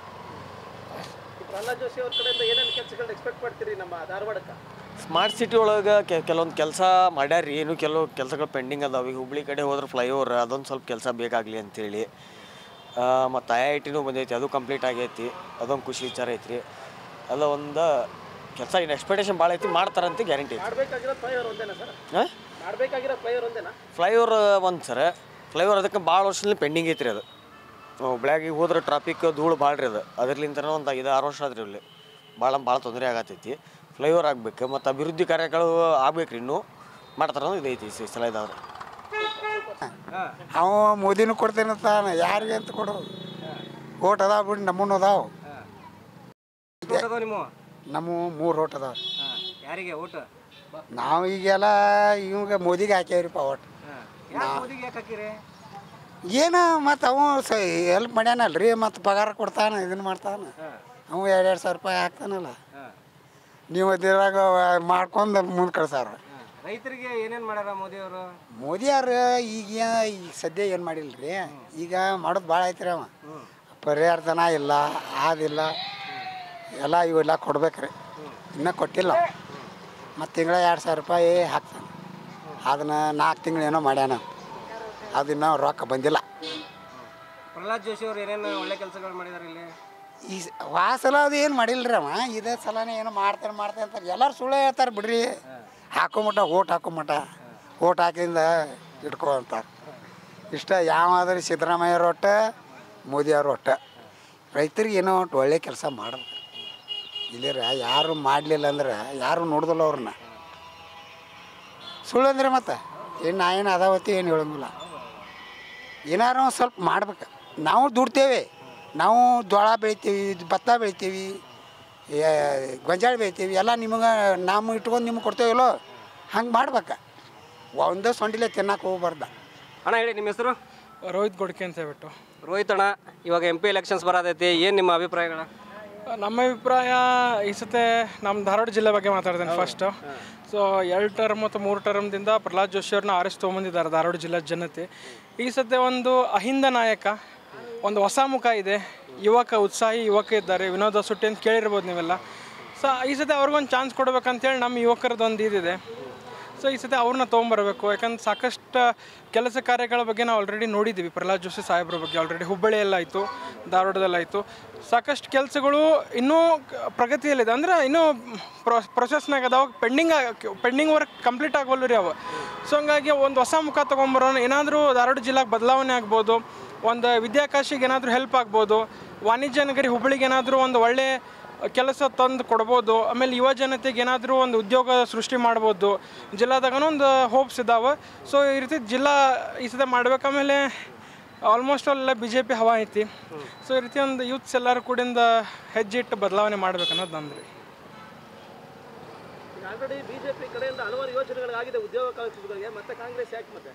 ಪ್ರಹ್ಲಾದ್ ಜೋಶಿ ಅವ್ರ ಕಡೆಯಿಂದ ಏನೇನು ಕೆಲಸಗಳನ್ನ ಎಕ್ಸ್ಪೆಕ್ಟ್ ಮಾಡ್ತೀರಿ ನಮ್ಮ ಧಾರವಾಡಕ್ಕೆ ಸ್ಮಾರ್ಟ್ ಸಿಟಿ ಒಳಗೆ ಕೆಲವೊಂದು ಕೆಲಸ ಮಾಡ್ಯಾರ್ರಿ ಏನು ಕೆಲವು ಕೆಲಸಗಳು ಪೆಂಡಿಂಗ್ ಅದಾವೆ ಈಗ ಹುಬ್ಳಿ ಕಡೆ ಹೋದ್ರೆ ಫ್ಲೈಓವರ್ ಅದೊಂದು ಸ್ವಲ್ಪ ಕೆಲಸ ಬೇಕಾಗಲಿ ಅಂತೇಳಿ ಮತ್ತು IITನೂ ಬಂದೈತಿ ಅದು ಕಂಪ್ಲೀಟ್ ಆಗೈತಿ ಅದೊಂದು ಖುಷಿ ವಿಚಾರ ಐತ್ರಿ ಅಲ್ಲ ಒಂದು ಕೆಲಸ ಇನ್ನು ಎಕ್ಸ್ಪೆಕ್ಟೇಷನ್ ಭಾಳ ಐತಿ ಮಾಡ್ತಾರಂತ ಗ್ಯಾರಂಟಿ ಐತಿ ಮಾಡಬೇಕಾಗಿರೋ ಫ್ಲೈಓವರ್ ಒಂದೇನಾ ಸರ್ ಮಾಡಬೇಕಾಗಿರೋ ಫ್ಲೈಓವರ್ ಒಂದೇನಾ ಫ್ಲೈಓವರ್ ಒಂದು ಸರ್ ಫ್ಲೈಓವರ್ ಅದಕ್ಕೆ ಭಾಳ ವರ್ಷದಲ್ಲಿ ಪೆಂಡಿಂಗ್ ಐತ್ರಿ ಅದು ಹುಬ್ಳ್ಯಾಗಿಗೆ ಹೋದ್ರೆ ಟ್ರಾಫಿಕ್ ಧೂಳು ಭಾಳ ರೀ ಅದು ಅದರ್ಲಿಂತನೇ ಒಂದು 5-6 ವರ್ಷ ಆದ್ರಿ ಇಲ್ಲಿ ಭಾಳ ತೊಂದರೆ ಆಗತ್ತೈತಿ ಫ್ಲೈಓವರ್ ಆಗ್ಬೇಕು ಮತ್ತು ಅಭಿವೃದ್ಧಿ ಕಾರ್ಯಗಳು ಆಗ್ಬೇಕ್ರಿ ಇನ್ನೂ ಮಾಡ್ತಾರ ಇದೈತಿ ಈ ಸಲ ಇದಾವ್ರಿ ಅವ ಮೋದಿನೂ ಕೊಡ್ತೇನಂತ ಯಾರಿಗೆ ಅಂತ ಕೊಡು ಓಟ್ ಅದಾವ ಬಿಡಿ ನಮ್ಮನ್ನು ಅದಾವ ನಮ್ಮ 3 ಓಟ್ ಅದಾವ ಯಾರಿಗೆ ಓಟ್ ನಾವು ಈಗೆಲ್ಲ ಇವಾಗ ಮೋದಿಗೆ ಹಾಕ್ಯಾವ್ರಿಪ್ಪ ಓಟ್ ಏನು ಮತ್ತು ಅವ ಹೆಲ್ಪ್ ಮಾಡ್ಯಾನಲ್ರಿ ಮತ್ತು ಪಗಾರ ಕೊಡ್ತಾನೆ ಇದನ್ನು ಮಾಡ್ತಾನೆ ಅವ 2,000 ರೂಪಾಯಿ ಹಾಕ್ತಾನಲ್ಲ ನೀವು ಅದ್ರಾಗ ಮಾಡ್ಕೊಂಡು ಮುಂದೆ ಕಳ್ಸಾರ ರೈತರಿಗೆ ಏನೇನು ಮಾಡ್ಯಾರ ಮೋದಿಯವ್ರು ಈಗ ಸದ್ಯ ಏನು ಮಾಡಿಲ್ಲ ರೀ ಈಗ ಮಾಡೋದು ಭಾಳ ಐತ್ರಿ ಅವ ಪರಿಹಾರಧನ ಇಲ್ಲ ಆದಿಲ್ಲ ಎಲ್ಲ ಇವೆಲ್ಲ ಕೊಡ್ಬೇಕ್ರಿ ಇನ್ನೂ ಕೊಟ್ಟಿಲ್ಲ ಮತ್ತು ತಿಂಗಳ 2,000 ರೂಪಾಯಿ ಹಾಕ್ತಾನೆ ಅದನ್ನು 4 ತಿಂಗಳು ಏನೋ ಮಾಡ್ಯಾನ ಅದು ಇನ್ನೂ ರೊಕ್ಕ ಬಂದಿಲ್ಲ ಪ್ರಹ್ಲಾದ್ ಜೋಶಿ ಅವ್ರು ಏನೇನು ಒಳ್ಳೆ ಕೆಲಸಗಳು ಮಾಡಿದಾರೆ ಇಲ್ಲಿ ಈ ವಾಸಲ ಅದು ಏನು ಮಾಡಿಲ್ರಿ ಅವ ಇದೇ ಸಲನೇ ಏನೋ ಮಾಡ್ತಾನೆ ಅಂತಾರೆ ಎಲ್ಲರೂ ಸುಳ್ಳು ಹೇಳ್ತಾರೆ ಬಿಡ್ರಿ ಹಾಕೊಂಬಿಟ್ಟ ಓಟ್ ಹಾಕೊಂಬಿಟ್ಟ ಓಟ್ ಹಾಕಿಂದ ಇಟ್ಕೊ ಅಂತಾರೆ ಇಷ್ಟ ಯಾವಾದ್ರೂ ಸಿದ್ದರಾಮಯ್ಯವ್ರ ಒಟ್ಟ ಮೋದಿಯವ್ರ ಒಟ್ಟ ರೈತರಿಗೆ ಏನೋ ಒಟ್ಟು ಒಳ್ಳೆ ಕೆಲಸ ಮಾಡ್ಬೇಕು. ಇಲ್ಲಿರ ಯಾರು ಮಾಡಲಿಲ್ಲ ಅಂದ್ರೆ ಯಾರು ನೋಡ್ದಲ್ಲ ಅವ್ರನ್ನ. ಸುಳ್ಳು ಅಂದ್ರೆ ಮತ್ತೆ ಏನು ನಾ ಏನು ಅದಾವತ್ತಿ ಏನು ಹೇಳಂಗಿಲ್ಲ. ಏನಾರು ಒಂದು ಸ್ವಲ್ಪ ಮಾಡ್ಬೇಕು. ನಾವು ದುಡ್ತೇವೆ, ನಾವು ಜೋಳ ಬೆಳಿತೀವಿ, ಭತ್ತ ಬೆಳಿತೀವಿ, ಗೊಂಜಾಳ ಬೆಳಿತೀವಿ, ಎಲ್ಲ ನಿಮಗೆ ನಾವು ಇಟ್ಕೊಂಡು ನಿಮ್ಗೆ ಕೊಡ್ತೇವಲ್ಲೋ, ಹಂಗೆ ಮಾಡ್ಬೇಕು. ಒಂದೇ ಸೊಂಡಿಲೆ ತಿನ್ನಕ್ಕೆ ಹೋಗ್ಬಾರ್ದು. ಅಣ್ಣ ಹೇಳಿ ನಿಮ್ಮ ಹೆಸರು? ರೋಹಿತ್ ಗೊಡ್ಕೆ ಅಂತ ಹೇಳ್ಬಿಟ್ಟು. ರೋಹಿತ್ ಅಣ್ಣ, ಇವಾಗ MP ಎಲೆಕ್ಷನ್ಸ್ ಬರೋದೈತಿ, ಏನು ನಿಮ್ಮ ಅಭಿಪ್ರಾಯಗಳ? ನಮ್ಮ ಅಭಿಪ್ರಾಯ ಈ ಸತೆ ನಮ್ಮ ಧಾರವಾಡ ಜಿಲ್ಲೆ ಬಗ್ಗೆ ಮಾತಾಡ್ತೇನೆ ಫಸ್ಟು. ಸೊ 2 ಟರ್ಮ್ ಮತ್ತು 3 ಟರ್ಮ್ದಿಂದ ಪ್ರಹ್ಲಾದ್ ಜೋಶಿ ಅವ್ರನ್ನ ಆರಿಸಿ ತೊಗೊಂಬಂದಿದ್ದಾರೆ ಧಾರವಾಡ ಜಿಲ್ಲೆ ಜನತೆ. ಈ ಸತೆ ಒಂದು ಅಹಿಂದ ನಾಯಕ, ಒಂದು ಹೊಸ ಮುಖ ಇದೆ, ಉತ್ಸಾಹಿ ಯುವಕ ಇದ್ದಾರೆ, ವಿನೋದ ಸುಟ್ಟಿ ಅಂತ ಕೇಳಿರ್ಬೋದು ನೀವೆಲ್ಲ. ಸೊ ಈ ಸತಿ ಅವ್ರಿಗೊಂದು ಚಾನ್ಸ್ ಕೊಡ್ಬೇಕಂತೇಳಿ ನಮ್ಮ ಯುವಕರದೊಂದು ಇದಿದೆ. ಸೊ ಈ ಸತಿ ಅವ್ರನ್ನ ತೊಗೊಂಬರ್ಬೇಕು. ಯಾಕಂದ್ರೆ ಸಾಕಷ್ಟು ಕೆಲಸ ಕಾರ್ಯಗಳ ಬಗ್ಗೆ ನಾವು ಆಲ್ರೆಡಿ ನೋಡಿದ್ದೀವಿ. ಪ್ರಹ್ಲಾದ್ ಜೋಶಿ ಸಾಹೇಬ್ರ ಬಗ್ಗೆ ಆಲ್ರೆಡಿ ಹುಬ್ಬಳ್ಳಿಯಲ್ಲಾಯಿತು, ಧಾರವಾಡದಲ್ಲಾಯಿತು. ಸಾಕಷ್ಟು ಕೆಲಸಗಳು ಇನ್ನೂ ಪ್ರಗತಿಯಲ್ಲಿದೆ, ಅಂದರೆ ಇನ್ನೂ ಪ್ರೊಸೆಸ್ನಾಗ ಅದಾವ, ಪೆಂಡಿಂಗ್ ವರ್ಕ್ ಕಂಪ್ಲೀಟ್ ಆಗೋಲ್ಲ ರೀ ಅವು. ಸೊ ಹಂಗಾಗಿ ಒಂದು ಹೊಸ ಮುಖ ತೊಗೊಂಬರೋಣ. ಏನಾದರೂ ಧಾರವಾಡ ಜಿಲ್ಲೆಗೆ ಬದಲಾವಣೆ ಆಗ್ಬೋದು, ಒಂದು ವಿದ್ಯಾಕಾಶಿಗೆ ಏನಾದರೂ ಹೆಲ್ಪ್ ಆಗ್ಬೋದು, ವಾಣಿಜ್ಯ ನಗರಿ ಹುಬ್ಬಳ್ಳಿಗೆ ಏನಾದರೂ ಒಂದು ಒಳ್ಳೆ ಕೆಲಸ ತಂದು ಕೊಡ್ಬೋದು. ಆಮೇಲೆ ಯುವ ಜನತೆಗೆ ಏನಾದರೂ ಒಂದು ಉದ್ಯೋಗ ಸೃಷ್ಟಿ ಮಾಡ್ಬೋದು. ಜಿಲ್ಲಾದಾಗೂ ಒಂದು ಹೋಪ್ಸ್ ಇದ್ದಾವೆ. ಸೊ ಈ ರೀತಿ ಜಿಲ್ಲಾ ಈ ಸತಿ ಮಾಡ್ಬೇಕು. ಆಮೇಲೆ ಆಲ್ಮೋಸ್ಟ್ ಅಲ್ಲ BJP ಹವಾ ಐತಿ. ಸೊ ಈ ರೀತಿ ಒಂದು ಯೂತ್ಸ್ ಎಲ್ಲರೂ ಕೂಡಿಂದ ಹೆಜ್ಜೆ ಇಟ್ಟು ಬದಲಾವಣೆ ಮಾಡ್ಬೇಕು ಅನ್ನೋದು ನಂದ್ರಿ. ಆಲ್ರೆಡಿ BJP ಕಡೆಯಿಂದ ಹಲವಾರು ಯೋಜನೆಗಳಾಗಿದೆ ಉದ್ಯೋಗಾವಕಾಶಗಳಿಗೆ, ಮತ್ತೆ ಕಾಂಗ್ರೆಸ್ ಯಾಕೆ ಮತ್ತೆ?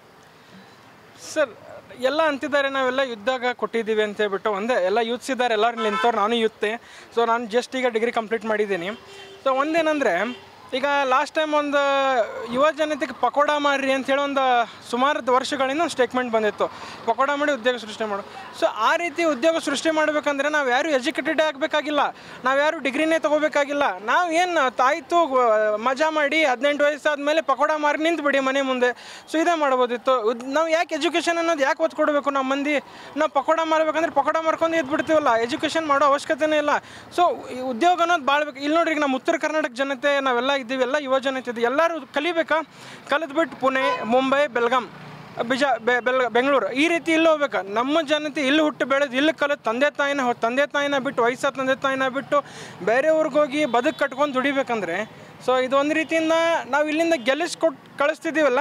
ಸರ್ ಎಲ್ಲ ಅಂತಿದ್ದಾರೆ, ನಾವೆಲ್ಲ ಯುದ್ಧಾಗ ಕೊಟ್ಟಿದ್ದೀವಿ ಅಂತ ಹೇಳ್ಬಿಟ್ಟು. ಒಂದೇ ಎಲ್ಲ ಯೂತ್ಸ್ ಇದ್ದಾರೆ, ಎಲ್ಲರೂ ನಿಂತವ್ರು, ನಾನು ಯೂತ್ತೆ. ಸೊ ನಾನು ಜಸ್ಟ್ ಈಗ ಡಿಗ್ರಿ ಕಂಪ್ಲೀಟ್ ಮಾಡಿದ್ದೀನಿ. ಸೊ ಒಂದೇನಂದರೆ, ಈಗ ಲಾಸ್ಟ್ ಟೈಮ್ ಒಂದು ಯುವ ಜನತೆಗೆ ಪಕೋಡ ಮಾರ್ರಿ ಅಂಥೇಳಿ ಒಂದು ಸುಮಾರು ವರ್ಷಗಳಿಂದ ಒಂದು ಸ್ಟೇಟ್ಮೆಂಟ್ ಬಂದಿತ್ತು, ಪಕೋಡ ಮಾಡಿ ಉದ್ಯೋಗ ಸೃಷ್ಟಿ ಮಾಡು. ಸೊ ಆ ರೀತಿ ಉದ್ಯೋಗ ಸೃಷ್ಟಿ ಮಾಡಬೇಕಂದ್ರೆ ನಾವು ಯಾರು ಎಜುಕೇಟೆಡ್ ಆಗಬೇಕಾಗಿಲ್ಲ, ನಾವು ಯಾರು ಡಿಗ್ರಿನೇ ತೊಗೋಬೇಕಾಗಿಲ್ಲ. ನಾವು ಏನು ಆಯಿತು ಮಜಾ ಮಾಡಿ 18 ವಯಸ್ಸಾದಮೇಲೆ ಪಕೋಡ ಮಾರಿ ನಿಂತು ಬಿಡಿ ಮನೆ ಮುಂದೆ. ಸೊ ಇದೇ ಮಾಡ್ಬೋದಿತ್ತು. ನಾವು ಯಾಕೆ ಎಜುಕೇಷನ್ ಅನ್ನೋದು ಯಾಕೆ ಒತ್ತು ಕೊಡಬೇಕು? ನಮ್ಮ ಮಂದಿ ನಾವು ಪಕೋಡ ಮಾರ್ಬೇಕಂದ್ರೆ ಪಕೋಡ ಮಾರ್ಕೊಂಡು ಎದ್ಬಿಡ್ತೀವಲ್ಲ, ಎಜುಕೇಷನ್ ಮಾಡೋ ಅವಶ್ಯಕತೆನೇ ಇಲ್ಲ. ಸೊ ಈ ಉದ್ಯೋಗ ಅನ್ನೋದು ಭಾಳ ಬೇಕು. ಇಲ್ಲಿ ನೋಡ್ರಿ, ಈಗ ನಮ್ಮ ಉತ್ತರ ಕರ್ನಾಟಕ ಜನತೆ ನಾವೆಲ್ಲ ಇದ್ದೀವಿ, ಎಲ್ಲ ಯುವ ಜನತೆ ಇದೆ, ಎಲ್ಲರೂ ಕಲಿಬೇಕಾ? ಕಲಿದ್ಬಿಟ್ಟು ಪುಣೆ, ಮುಂಬೈ, ಬೆಳಗಾಂ, ಬೆಂಗಳೂರು ಈ ರೀತಿ ಇಲ್ಲಿ ಹೋಗ್ಬೇಕು. ನಮ್ಮ ಜನತೆ ಇಲ್ಲಿ ಹುಟ್ಟು ಬೆಳೆದು ಇಲ್ಲಿ ಕಲಿತು ತಂದೆ ತಾಯಿನ ಬಿಟ್ಟು, ವಯಸ್ಸಾದ ತಂದೆ ತಾಯಿನ ಬಿಟ್ಟು ಬೇರೆ ಊರಿಗೆ ಹೋಗಿ ಬದುಕು ಕಟ್ಕೊಂಡು ದುಡಿಬೇಕಂದ್ರೆ, ಸೊ ಇದು ಒಂದು ರೀತಿಯಿಂದ ನಾವು ಇಲ್ಲಿಂದ ಗೆಲ್ಲಿಸ್ಕೊಟ್ಟು ಕಳಿಸ್ತಿದ್ದೀವಲ್ಲ,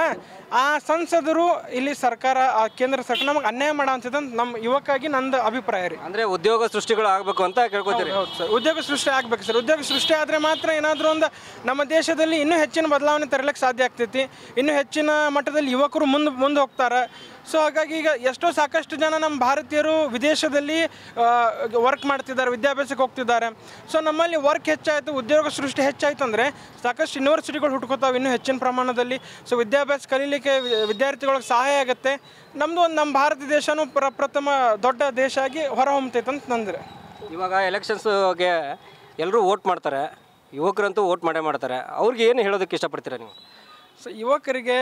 ಆ ಸಂಸದರು ಇಲ್ಲಿ ಸರ್ಕಾರ, ಆ ಕೇಂದ್ರ ಸರ್ಕಾರ ನಮಗೆ ಅನ್ಯಾಯ ಮಾಡೋ ಅಂತಿದ್ದ ನಮ್ಮ ಯುವಕಾಗಿ ನಂದು ಅಭಿಪ್ರಾಯ ರೀ. ಅಂದರೆ ಉದ್ಯೋಗ ಸೃಷ್ಟಿಗಳು ಆಗಬೇಕು ಅಂತ ಕೇಳ್ಕೊತೀರಿ? ಹೌದು ಸರ್, ಉದ್ಯೋಗ ಸೃಷ್ಟಿ ಆಗ್ಬೇಕು ಸರ್. ಉದ್ಯೋಗ ಸೃಷ್ಟಿ ಆದರೆ ಮಾತ್ರ ಏನಾದರೂ ಒಂದು ನಮ್ಮ ದೇಶದಲ್ಲಿ ಇನ್ನೂ ಹೆಚ್ಚಿನ ಬದಲಾವಣೆ ತರಲಿಕ್ಕೆ ಸಾಧ್ಯ ಆಗ್ತೈತಿ. ಇನ್ನೂ ಹೆಚ್ಚಿನ ಮಟ್ಟದಲ್ಲಿ ಯುವಕರು ಮುಂದೆ ಹೋಗ್ತಾರೆ. ಸೊ ಹಾಗಾಗಿ ಈಗ ಸಾಕಷ್ಟು ಜನ ನಮ್ಮ ಭಾರತೀಯರು ವಿದೇಶದಲ್ಲಿ ವರ್ಕ್ ಮಾಡ್ತಿದ್ದಾರೆ, ವಿದ್ಯಾಭ್ಯಾಸಕ್ಕೆ ಹೋಗ್ತಿದ್ದಾರೆ. ಸೊ ನಮ್ಮಲ್ಲಿ ವರ್ಕ್ ಹೆಚ್ಚಾಯಿತು, ಉದ್ಯೋಗ ಸೃಷ್ಟಿ ಹೆಚ್ಚಾಯಿತು ಅಂದರೆ ಸಾಕಷ್ಟು ಯೂನಿವರ್ಸಿಟಿಗಳು ಹುಟ್ಕೋತಾವೆ ಇನ್ನೂ ಹೆಚ್ಚಿನ ಪ್ರಮಾಣದಲ್ಲಿ. ಸೊ ವಿದ್ಯಾಭ್ಯಾಸ ಕಲೀಲಿಕ್ಕೆ ವಿದ್ಯಾರ್ಥಿಗಳಿಗೆ ಸಹಾಯ ಆಗುತ್ತೆ. ನಮ್ಮ ಭಾರತ ದೇಶನೂ ಪ್ರಥಮ ದೊಡ್ಡ ದೇಶ ಆಗಿ ಹೊರಹೊಮ್ಮತೈತೆ ಅಂತ ನಂದ್ರೆ. ಇವಾಗ ಎಲೆಕ್ಷನ್ಸ್ಗೆ ಎಲ್ಲರೂ ವೋಟ್ ಮಾಡ್ತಾರೆ, ಯುವಕರಂತೂ ವೋಟ್ ಮಾಡೇ ಮಾಡ್ತಾರೆ. ಅವ್ರಿಗೆ ಏನು ಹೇಳೋದಕ್ಕೆ ಇಷ್ಟಪಡ್ತೀರಾ ನೀವು? ಸೊ ಯುವಕರಿಗೆ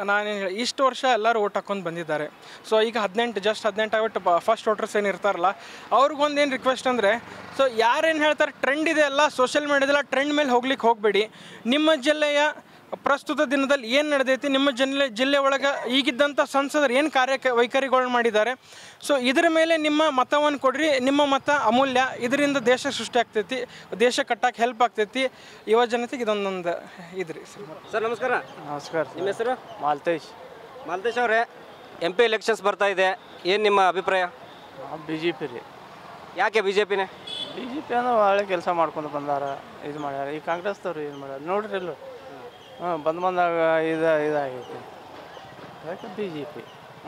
ನಾನೇನು ಹೇಳಿ, ಇಷ್ಟು ವರ್ಷ ಎಲ್ಲರೂ ಓಟ್ ಹಾಕ್ಕೊಂಡು ಬಂದಿದ್ದಾರೆ. ಸೊ ಈಗ 18 ಆಗ್ಬಿಟ್ಟು ಫಸ್ಟ್ ವೋಟರ್ಸ್ ಏನು ಇರ್ತಾರಲ್ಲ, ಅವ್ರಿಗೊಂದೇನು ರಿಕ್ವೆಸ್ಟ್ ಅಂದರೆ, ಸೊ ಯಾರೇನು ಹೇಳ್ತಾರೆ ಟ್ರೆಂಡ್ ಇದೆ ಅಲ್ಲ, ಸೋಷಿಯಲ್ ಮೀಡಿಯಾದಲ್ಲ, ಟ್ರೆಂಡ್ ಮೇಲೆ ಹೋಗ್ಲಿಕ್ಕೆ ಹೋಗಬೇಡಿ. ನಿಮ್ಮ ಜಿಲ್ಲೆಯ ಪ್ರಸ್ತುತ ದಿನದಲ್ಲಿ ಏನು ನಡೆದೈತಿ, ನಿಮ್ಮ ಜಿಲ್ಲೆ ಒಳಗೆ ಈಗಿದ್ದಂಥ ಸಂಸದರು ಏನು ವೈಖರಿಗಳನ್ನ ಮಾಡಿದ್ದಾರೆ, ಸೊ ಇದರ ಮೇಲೆ ನಿಮ್ಮ ಮತವನ್ನು ಕೊಡ್ರಿ. ನಿಮ್ಮ ಮತ ಅಮೂಲ್ಯ, ಇದರಿಂದ ದೇಶ ಸೃಷ್ಟಿ ಆಗ್ತೈತಿ, ದೇಶ ಕಟ್ಟಕ್ಕೆ ಹೆಲ್ಪ್ ಆಗ್ತೈತಿ. ಯುವ ಜನತೆಗೆ ಇದೊಂದೊಂದು ಇದ್ರಿ ಸರ್. ನಮಸ್ಕಾರ. ನಮಸ್ಕಾರ. ನಿಮ್ಮ ಹೆಸರು? ಮಾಲ್ತೇಶ್ ಅವರೇ, MP ಎಲೆಕ್ಷನ್ಸ್ ಬರ್ತಾ ಇದೆ, ಏನು ನಿಮ್ಮ ಅಭಿಪ್ರಾಯ? BJP ರೀ. ಯಾಕೆ BJPನೇ? BJP ಅಂದ್ರೆ ಒಳ್ಳೆ ಕೆಲಸ ಮಾಡ್ಕೊಂಡು ಬಂದಾರ, ಇದು ಮಾಡ್ಯಾರ. ಈ ಕಾಂಗ್ರೆಸ್ದವ್ರು ಏನು ಮಾಡ್ಯಾರ ನೋಡ್ರಿ ಇಲ್ಲ. ಬಂದಾಗ ಇದಾಗೈತಿ. ಅದಕ್ಕೆ BJP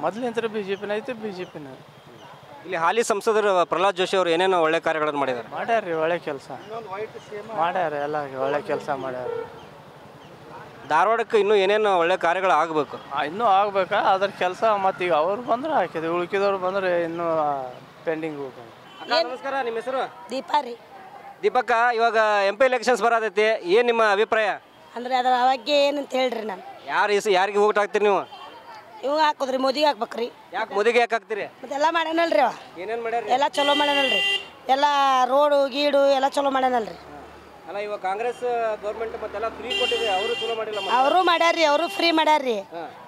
ಮೊದಲಿಂದ BJP ಐತೆ, BJP ಇಲ್ಲಿ ಹಾಲಿ ಸಂಸದರು ಪ್ರಹ್ಲಾದ್ ಜೋಶಿ ಅವರು ಏನೇನೋ ಒಳ್ಳೆ ಕಾರ್ಯಗಳನ್ನು ಮಾಡ್ಯಾರ್ರಿ, ಒಳ್ಳೆ ಕೆಲಸ ಮಾಡ್ಯಾರ, ಎಲ್ಲ ಒಳ್ಳೆ ಕೆಲಸ ಮಾಡ್ಯಾರ. ಧಾರವಾಡಕ್ಕೆ ಇನ್ನೂ ಏನೇನು ಒಳ್ಳೆ ಕಾರ್ಯಗಳು ಆಗಬೇಕು, ಇನ್ನೂ ಆಗ್ಬೇಕಾ ಅದ್ರ ಕೆಲಸ. ಮತ್ತು ಈಗ ಅವ್ರು ಬಂದ್ರೆ ಹಾಕಿದೆ, ಉಳ್ಕಿದವ್ರು ಬಂದರೆ ಇನ್ನೂ ಪೆಂಡಿಂಗ್ ಹೋಗ್ಬೇಕು. ನಮಸ್ಕಾರ. ನಿಮ್ಮ ಹೆಸರು? ದೀಪಾ ರೀ. ದೀಪಕ್ಕ, ಇವಾಗ MP ಎಲೆಕ್ಷನ್ಸ್ ಬರೋದೈತಿ, ಏನು ನಿಮ್ಮ ಅಭಿಪ್ರಾಯ? ಅಂದ್ರೆ ಅದರ ಬಗ್ಗೆ ಏನಂತ ಹೇಳ್ರಿ ನಾನು. ಯಾರಿಗೆ ವೋಟ್ ಹಾಕ್ತೀರಿ ನೀವು? ಇವಾಗ ಹಾಕೋದ್ರಿ, ಮೋದಿಗೆ ಹಾಕ್ಬೇಕ್ರಿ. ಯಾಕೆ ಮೋದಿಗೆ ಯಾಕೆ ಹಾಕ್ತೀರಿ? ಮತ್ತೆಲ್ಲ ಮಾಡ್ಯಾನಲ್ರಿ, ಏನೇನು ಮಾಡ್ಯಾರ? ಎಲ್ಲ ಚಲೋ ಮಾಡ್ಯಾನಲ್ರಿ, ಎಲ್ಲ ರೋಡು ಗೀಡು ಎಲ್ಲ ಚಲೋ ಮಾಡ್ಯಾನಲ್ರಿ. ಅಲ್ಲ, ಇವಾಗ ಕಾಂಗ್ರೆಸ್ ಗೌರ್ಮೆಂಟ್ ಮತ್ತೆಲ್ಲ ಫ್ರೀ ಕೊಟ್ಟಿದೆ, ಅವರು ಚಲೋ ಮಾಡಿಲ್ಲ. ಅವರು ಮಾಡ್ಯಾರ್ರಿ, ಅವರು ಫ್ರೀ ಮಾಡ್ಯಾರ್ರಿ.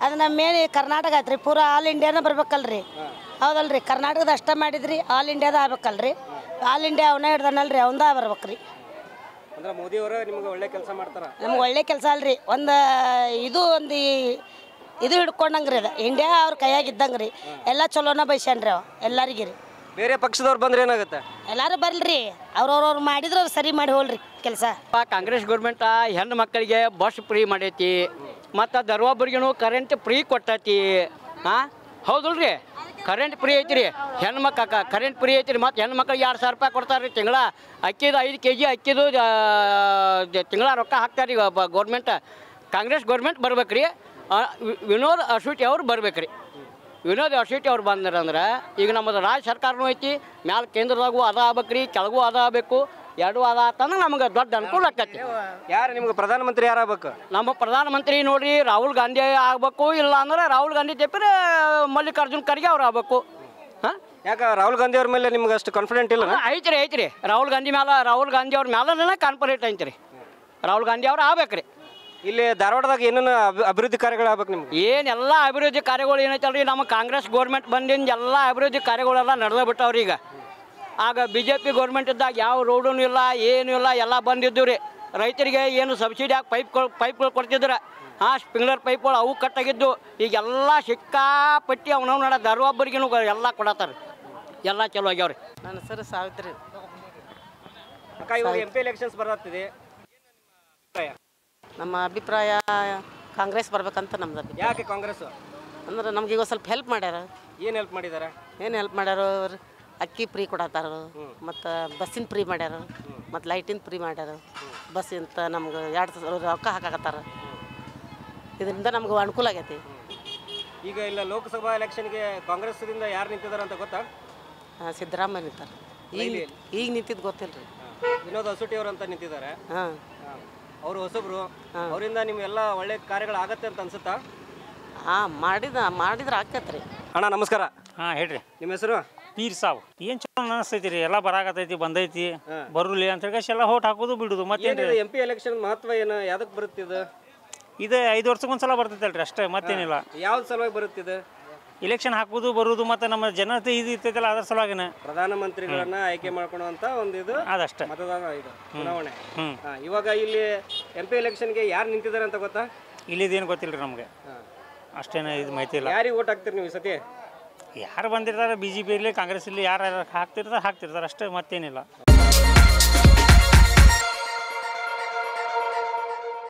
ಅದು ನಮ್ಮ ಮೇಲೆ ಕರ್ನಾಟಕ ಐತ್ರಿ, ಪೂರಾ ಆಲ್ ಇಂಡಿಯಾನ ಬರ್ಬೇಕಲ್ರಿ. ಹೌದಲ್ರಿ, ಕರ್ನಾಟಕದ ಅಷ್ಟ ಮಾಡಿದ್ರಿ, ಆಲ್ ಇಂಡಿಯಾದ ಆಗ್ಬೇಕಲ್ರಿ. ಆಲ್ ಇಂಡಿಯಾ ಅವನೇ ಹಿಡ್ದಾನಲ್ರಿ ಅವಂದ ಬರ್ಬೇಕ್ರಿ. ಅಂದ್ರೆ ಮೋದಿ ಅವರು ನಿಮ್ಗೆ ಒಳ್ಳೆ ಕೆಲಸ ಮಾಡ್ತಾರ? ನಮ್ಗೆ ಒಳ್ಳೆ ಕೆಲಸ ಅಲ್ರಿ, ಒಂದು ಇದು ಹಿಡ್ಕೊಂಡಂಗ್ರಿ ಅದು ಇಂಡಿಯಾ ಅವ್ರ ಕೈಯಾಗ ಇದ್ದಂಗೆ ರೀ. ಎಲ್ಲ ಚಲೋನ ಬಯಸ್ಯಾನ್ರಿ ಅವ ಎಲ್ಲರಿಗೆ ರೀ. ಬೇರೆ ಪಕ್ಷದವ್ರು ಬಂದ್ರೆ ಏನಾಗುತ್ತೆ? ಎಲ್ಲರೂ ಬರ್ಲ್ರಿ, ಅವ್ರವ್ರು ಮಾಡಿದ್ರೆ ಅವ್ರು ಸರಿ ಮಾಡಿ ಹೋಲ್ರಿ ಕೆಲಸ. ಕಾಂಗ್ರೆಸ್ ಗೌರ್ಮೆಂಟ್ ಹೆಣ್ಣು ಮಕ್ಕಳಿಗೆ ಬಸ್ ಫ್ರೀ ಮಾಡೈತಿ, ಮತ್ತು ದರ್ವಾಬರಿಗೂ ಕರೆಂಟ್ ಫ್ರೀ ಕೊಟ್ಟೈತಿ. ಹಾಂ ಹೌದಲ್ರಿ, ಕರೆಂಟ್ ಫ್ರೀ ಐತಿ ರೀ, ಹೆಣ್ಮಕ್ಳು ಕರೆಂಟ್ ಫ್ರೀ ಐತಿ ರೀ. ಮತ್ತು ಹೆಣ್ಣು ಮಕ್ಳಿಗೆ 2,000 ರೂಪಾಯಿ ಕೊಡ್ತಾರೆ ರೀ ತಿಂಗಳ. ಅಕ್ಕಿದು 5 kg ಅಕ್ಕಿದು ತಿಂಗಳ ರೊಕ್ಕ ಹಾಕ್ತಾರೆ ರೀ ಗೌರ್ಮೆಂಟ್. ಕಾಂಗ್ರೆಸ್ ಗೌರ್ಮೆಂಟ್ ಬರ್ಬೇಕು ರೀ. ವಿನೋದ್ ಅಶ್ವತಿ ಅವ್ರು ಬರ್ಬೇಕು ರೀ. ವಿನೋದ್ ಅಶ್ವತಿ ಅವ್ರು ಬಂದ್ರಂದ್ರೆ ಈಗ ನಮ್ಮದು ರಾಜ್ಯ ಸರ್ಕಾರನೂ ಐತಿ, ಮ್ಯಾಲೆ ಕೇಂದ್ರದಾಗೂ ಅದ ಆಗ್ಬೇಕು ರೀ, ಕೆಳಗೂ ಅದ ಆಗಬೇಕು. ಎರಡು ಅದ ಆತಂದ್ರೆ ನಮ್ಗೆ ದೊಡ್ಡ ಅನುಕೂಲ ಆಕತಿ. ಯಾರು ನಿಮ್ಗೆ ಪ್ರಧಾನಮಂತ್ರಿ ಯಾರು ಆಗ್ಬೇಕು? ನಮ್ಮ ಪ್ರಧಾನಮಂತ್ರಿ ನೋಡ್ರಿ ರಾಹುಲ್ ಗಾಂಧಿ ಆಗ್ಬೇಕು, ಇಲ್ಲ ಅಂದ್ರೆ ರಾಹುಲ್ ಗಾಂಧಿ ತೆಪ್ಪಿದ್ರೆ ಮಲ್ಲಿಕಾರ್ಜುನ್ ಖರ್ಗೆ ಅವ್ರು ಆಗ್ಬೇಕು. ಹಾಂ, ಯಾಕೆ ರಾಹುಲ್ ಗಾಂಧಿ ಅವ್ರ ಮೇಲೆ ನಿಮ್ಗೆ ಅಷ್ಟು ಕಾನ್ಫಿಡೆಂಟ್ ಇಲ್ಲ? ಐತ್ರಿ ರಾಹುಲ್ ಗಾಂಧಿ ಅವ್ರ ಮೇಲೆ ಕಾನ್ಫಿಡೆಂಟ್ ಐತಿ ರೀ. ರಾಹುಲ್ ಗಾಂಧಿ ಅವ್ರು ಆಗ್ಬೇಕ್ರಿ. ಇಲ್ಲಿ ಧಾರವಾಡದಾಗ ಏನೇನು ಅಭಿವೃದ್ಧಿ ಕಾರ್ಯಗಳು ಆಗ್ಬೇಕು ನಿಮ್ಗೆ? ಏನೆಲ್ಲ ಅಭಿವೃದ್ಧಿ ಕಾರ್ಯಗಳು ಏನೈತಲ್ರಿ, ನಮ್ಮ ಕಾಂಗ್ರೆಸ್ ಗೌರ್ಮೆಂಟ್ ಬಂದಿಂದ ಎಲ್ಲ ಅಭಿವೃದ್ಧಿ ಕಾರ್ಯಗಳೆಲ್ಲ ನಡೆದ ಬಿಟ್ಟವ್ರಿ. ಈಗ ಆಗ BJP ಗೌರ್ಮೆಂಟ್ ಇದ್ದಾಗ ಯಾವ ರೋಡೂ ಇಲ್ಲ, ಏನೂ ಇಲ್ಲ, ಎಲ್ಲ ಬಂದಿದ್ದು ರೀ. ರೈತರಿಗೆ ಏನು ಸಬ್ಸಿಡಿ ಹಾಕಿ ಪೈಪ್ಗಳು ಕೊಡ್ತಿದ್ರು. ಹಾಂ, ಸ್ಪ್ರಿಂಕ್ಲರ್ ಪೈಪ್ಗಳು ಅವು ಕಟ್ಟಾಗಿದ್ದು. ಈಗೆಲ್ಲ ಸಿಕ್ಕಾಪಟ್ಟಿ ಅವನವ್ ನಡ ದರ್ವಾಬರಿಗೂ ಎಲ್ಲ ಕೊಡತ್ತಾರೆ, ಎಲ್ಲ ಚಲೋ ಆಗ್ಯಾವ್ರಿ. ನನ್ನ ಹೆಸರು ಸಾವಿತ್ರಿ. ಅಕ್ಕ, ಇವಾಗ MP ಎಲೆಕ್ಷನ್ಸ್ ಬರತ್ತಿದೆ, ನಮ್ಮ ಅಭಿಪ್ರಾಯ ಕಾಂಗ್ರೆಸ್ ಬರ್ಬೇಕಂತ ನಮ್ದು ಅಭಿಪ್ರಾಯ. ಯಾಕೆ ಕಾಂಗ್ರೆಸ್? ಅಂದ್ರೆ ನಮ್ಗೆ ಈಗ ಸ್ವಲ್ಪ ಹೆಲ್ಪ್ ಮಾಡ್ಯಾರ. ಏನು ಹೆಲ್ಪ್ ಮಾಡಿದ್ದಾರೆ? ಏನು ಹೆಲ್ಪ್ ಮಾಡ್ಯಾರ? ಅಕ್ಕಿ ಫ್ರೀ ಕೊಡತ್ತಾರ, ಮತ್ತು ಬಸ್ಸಿನ ಫ್ರೀ ಮಾಡ್ಯಾರ, ಮತ್ತು ಲೈಟಿನ ಫ್ರೀ ಮಾಡ್ಯಾರ. ಬಸ್ ಅಂತ ನಮ್ಗೆ 2,000 ರೊಕ್ಕ ಹಾಕಾಕತ್ತಾರ. ಇದರಿಂದ ನಮ್ಗೆ ಅನುಕೂಲ ಆಗೈತಿ. ಈಗ ಇಲ್ಲ ಲೋಕಸಭಾ ಎಲೆಕ್ಷನ್ಗೆ ಕಾಂಗ್ರೆಸ್ದಿಂದ ಯಾರು ನಿಂತಿದ್ದಾರೆ ಅಂತ ಗೊತ್ತಾ? ಸಿದ್ದರಾಮಯ್ಯ ನಿಂತಾರೆ. ಈಗ ನಿಂತಿದ್ದು ಗೊತ್ತಿಲ್ಲ ರೀ. ವಿನೋದ್ ಅಸೂಟಿ ಅವರು ಅಂತ ನಿಂತಿದ್ದಾರೆ. ಹಾಂ, ಅವರು ಹೊಸಬ್ರು, ಅವರಿಂದ ನಿಮ್ಗೆಲ್ಲ ಒಳ್ಳೆ ಕಾರ್ಯಗಳು ಆಗತ್ತೆ ಅಂತ ಅನ್ಸುತ್ತಾ? ಹಾಂ, ಮಾಡಿದ್ರೆ ಆಕೈತೆ ರೀ. ಅಣ್ಣ ನಮಸ್ಕಾರ. ಹಾಂ ಹೇಳ್ರಿ. ನಿಮ್ಮ ಹೆಸರು? ಪೀರ್ ಸಾವು. ಏನು ಚಲೋ ಅನಿಸ್ತೈತಿ ರೀ, ಎಲ್ಲ ಬರಾಕತೈತಿ, ಬಂದೈತಿ, ಬರುಲಿ ಅಂತ ಹೇಳಿ ಎಲ್ಲ ಹೋಟ್ ಹಾಕೋದು ಬಿಡುದು. ಮತ್ತೇನು MP ಎಲೆಕ್ಷನ್ ಮಹತ್ವ ಏನು, ಯಾವ್ದಕ್ಕೆ ಬರುತ್ತಿದೆ ಇದು? 5 ವರ್ಷಕ್ಕೊಂದ್ಸಲ ಬರ್ತೈತಲ್ರಿ ಅಷ್ಟೇ, ಮತ್ತೇನಿಲ್ಲ. ಯಾವ್ದು ಸಲುವಾಗಿ ಬರುತ್ತಿದೆ? ಇಲೆಕ್ಷನ್ ಹಾಕೋದು ಬರುದು, ಮತ್ತು ನಮ್ಮ ಜನತೆ ಇದು ಇರ್ತೈತಲ್ಲ ಅದ್ರ ಸಲುವಾಗಿನ ಪ್ರಧಾನಮಂತ್ರಿಗಳನ್ನ ಆಯ್ಕೆ ಮಾಡ್ಕೊಳ್ಳುವಂತ ಒಂದು ಇದು ಅದಷ್ಟೇ ಮತದಾನ, ಇದು ಚುನಾವಣೆ. ಇವಾಗ ಇಲ್ಲಿ MP ಎಲೆಕ್ಷನ್ಗೆ ಯಾರು ನಿಂತಿದ್ದಾರೆ ಅಂತ ಗೊತ್ತಾ? ಇಲ್ಲಿದೇನು ಗೊತ್ತಿಲ್ಲ ರೀ ನಮಗೆ, ಅಷ್ಟೇನ ಇದು ಮಾಹಿತಿ ಇಲ್ಲ. ಯಾರಿಗೆ ಓಟ್ ಹಾಕ್ತೀರಿ ನೀವು ಈ ಸತಿ? ಯಾರು ಬಂದಿರ್ತಾರೆ, BJP ಇರಲಿ ಕಾಂಗ್ರೆಸ್ ಇರಲಿ, ಯಾರು ಹಾಕ್ತಿರ್ತಾರೆ ಅಷ್ಟೇ, ಮತ್ತೇನಿಲ್ಲ.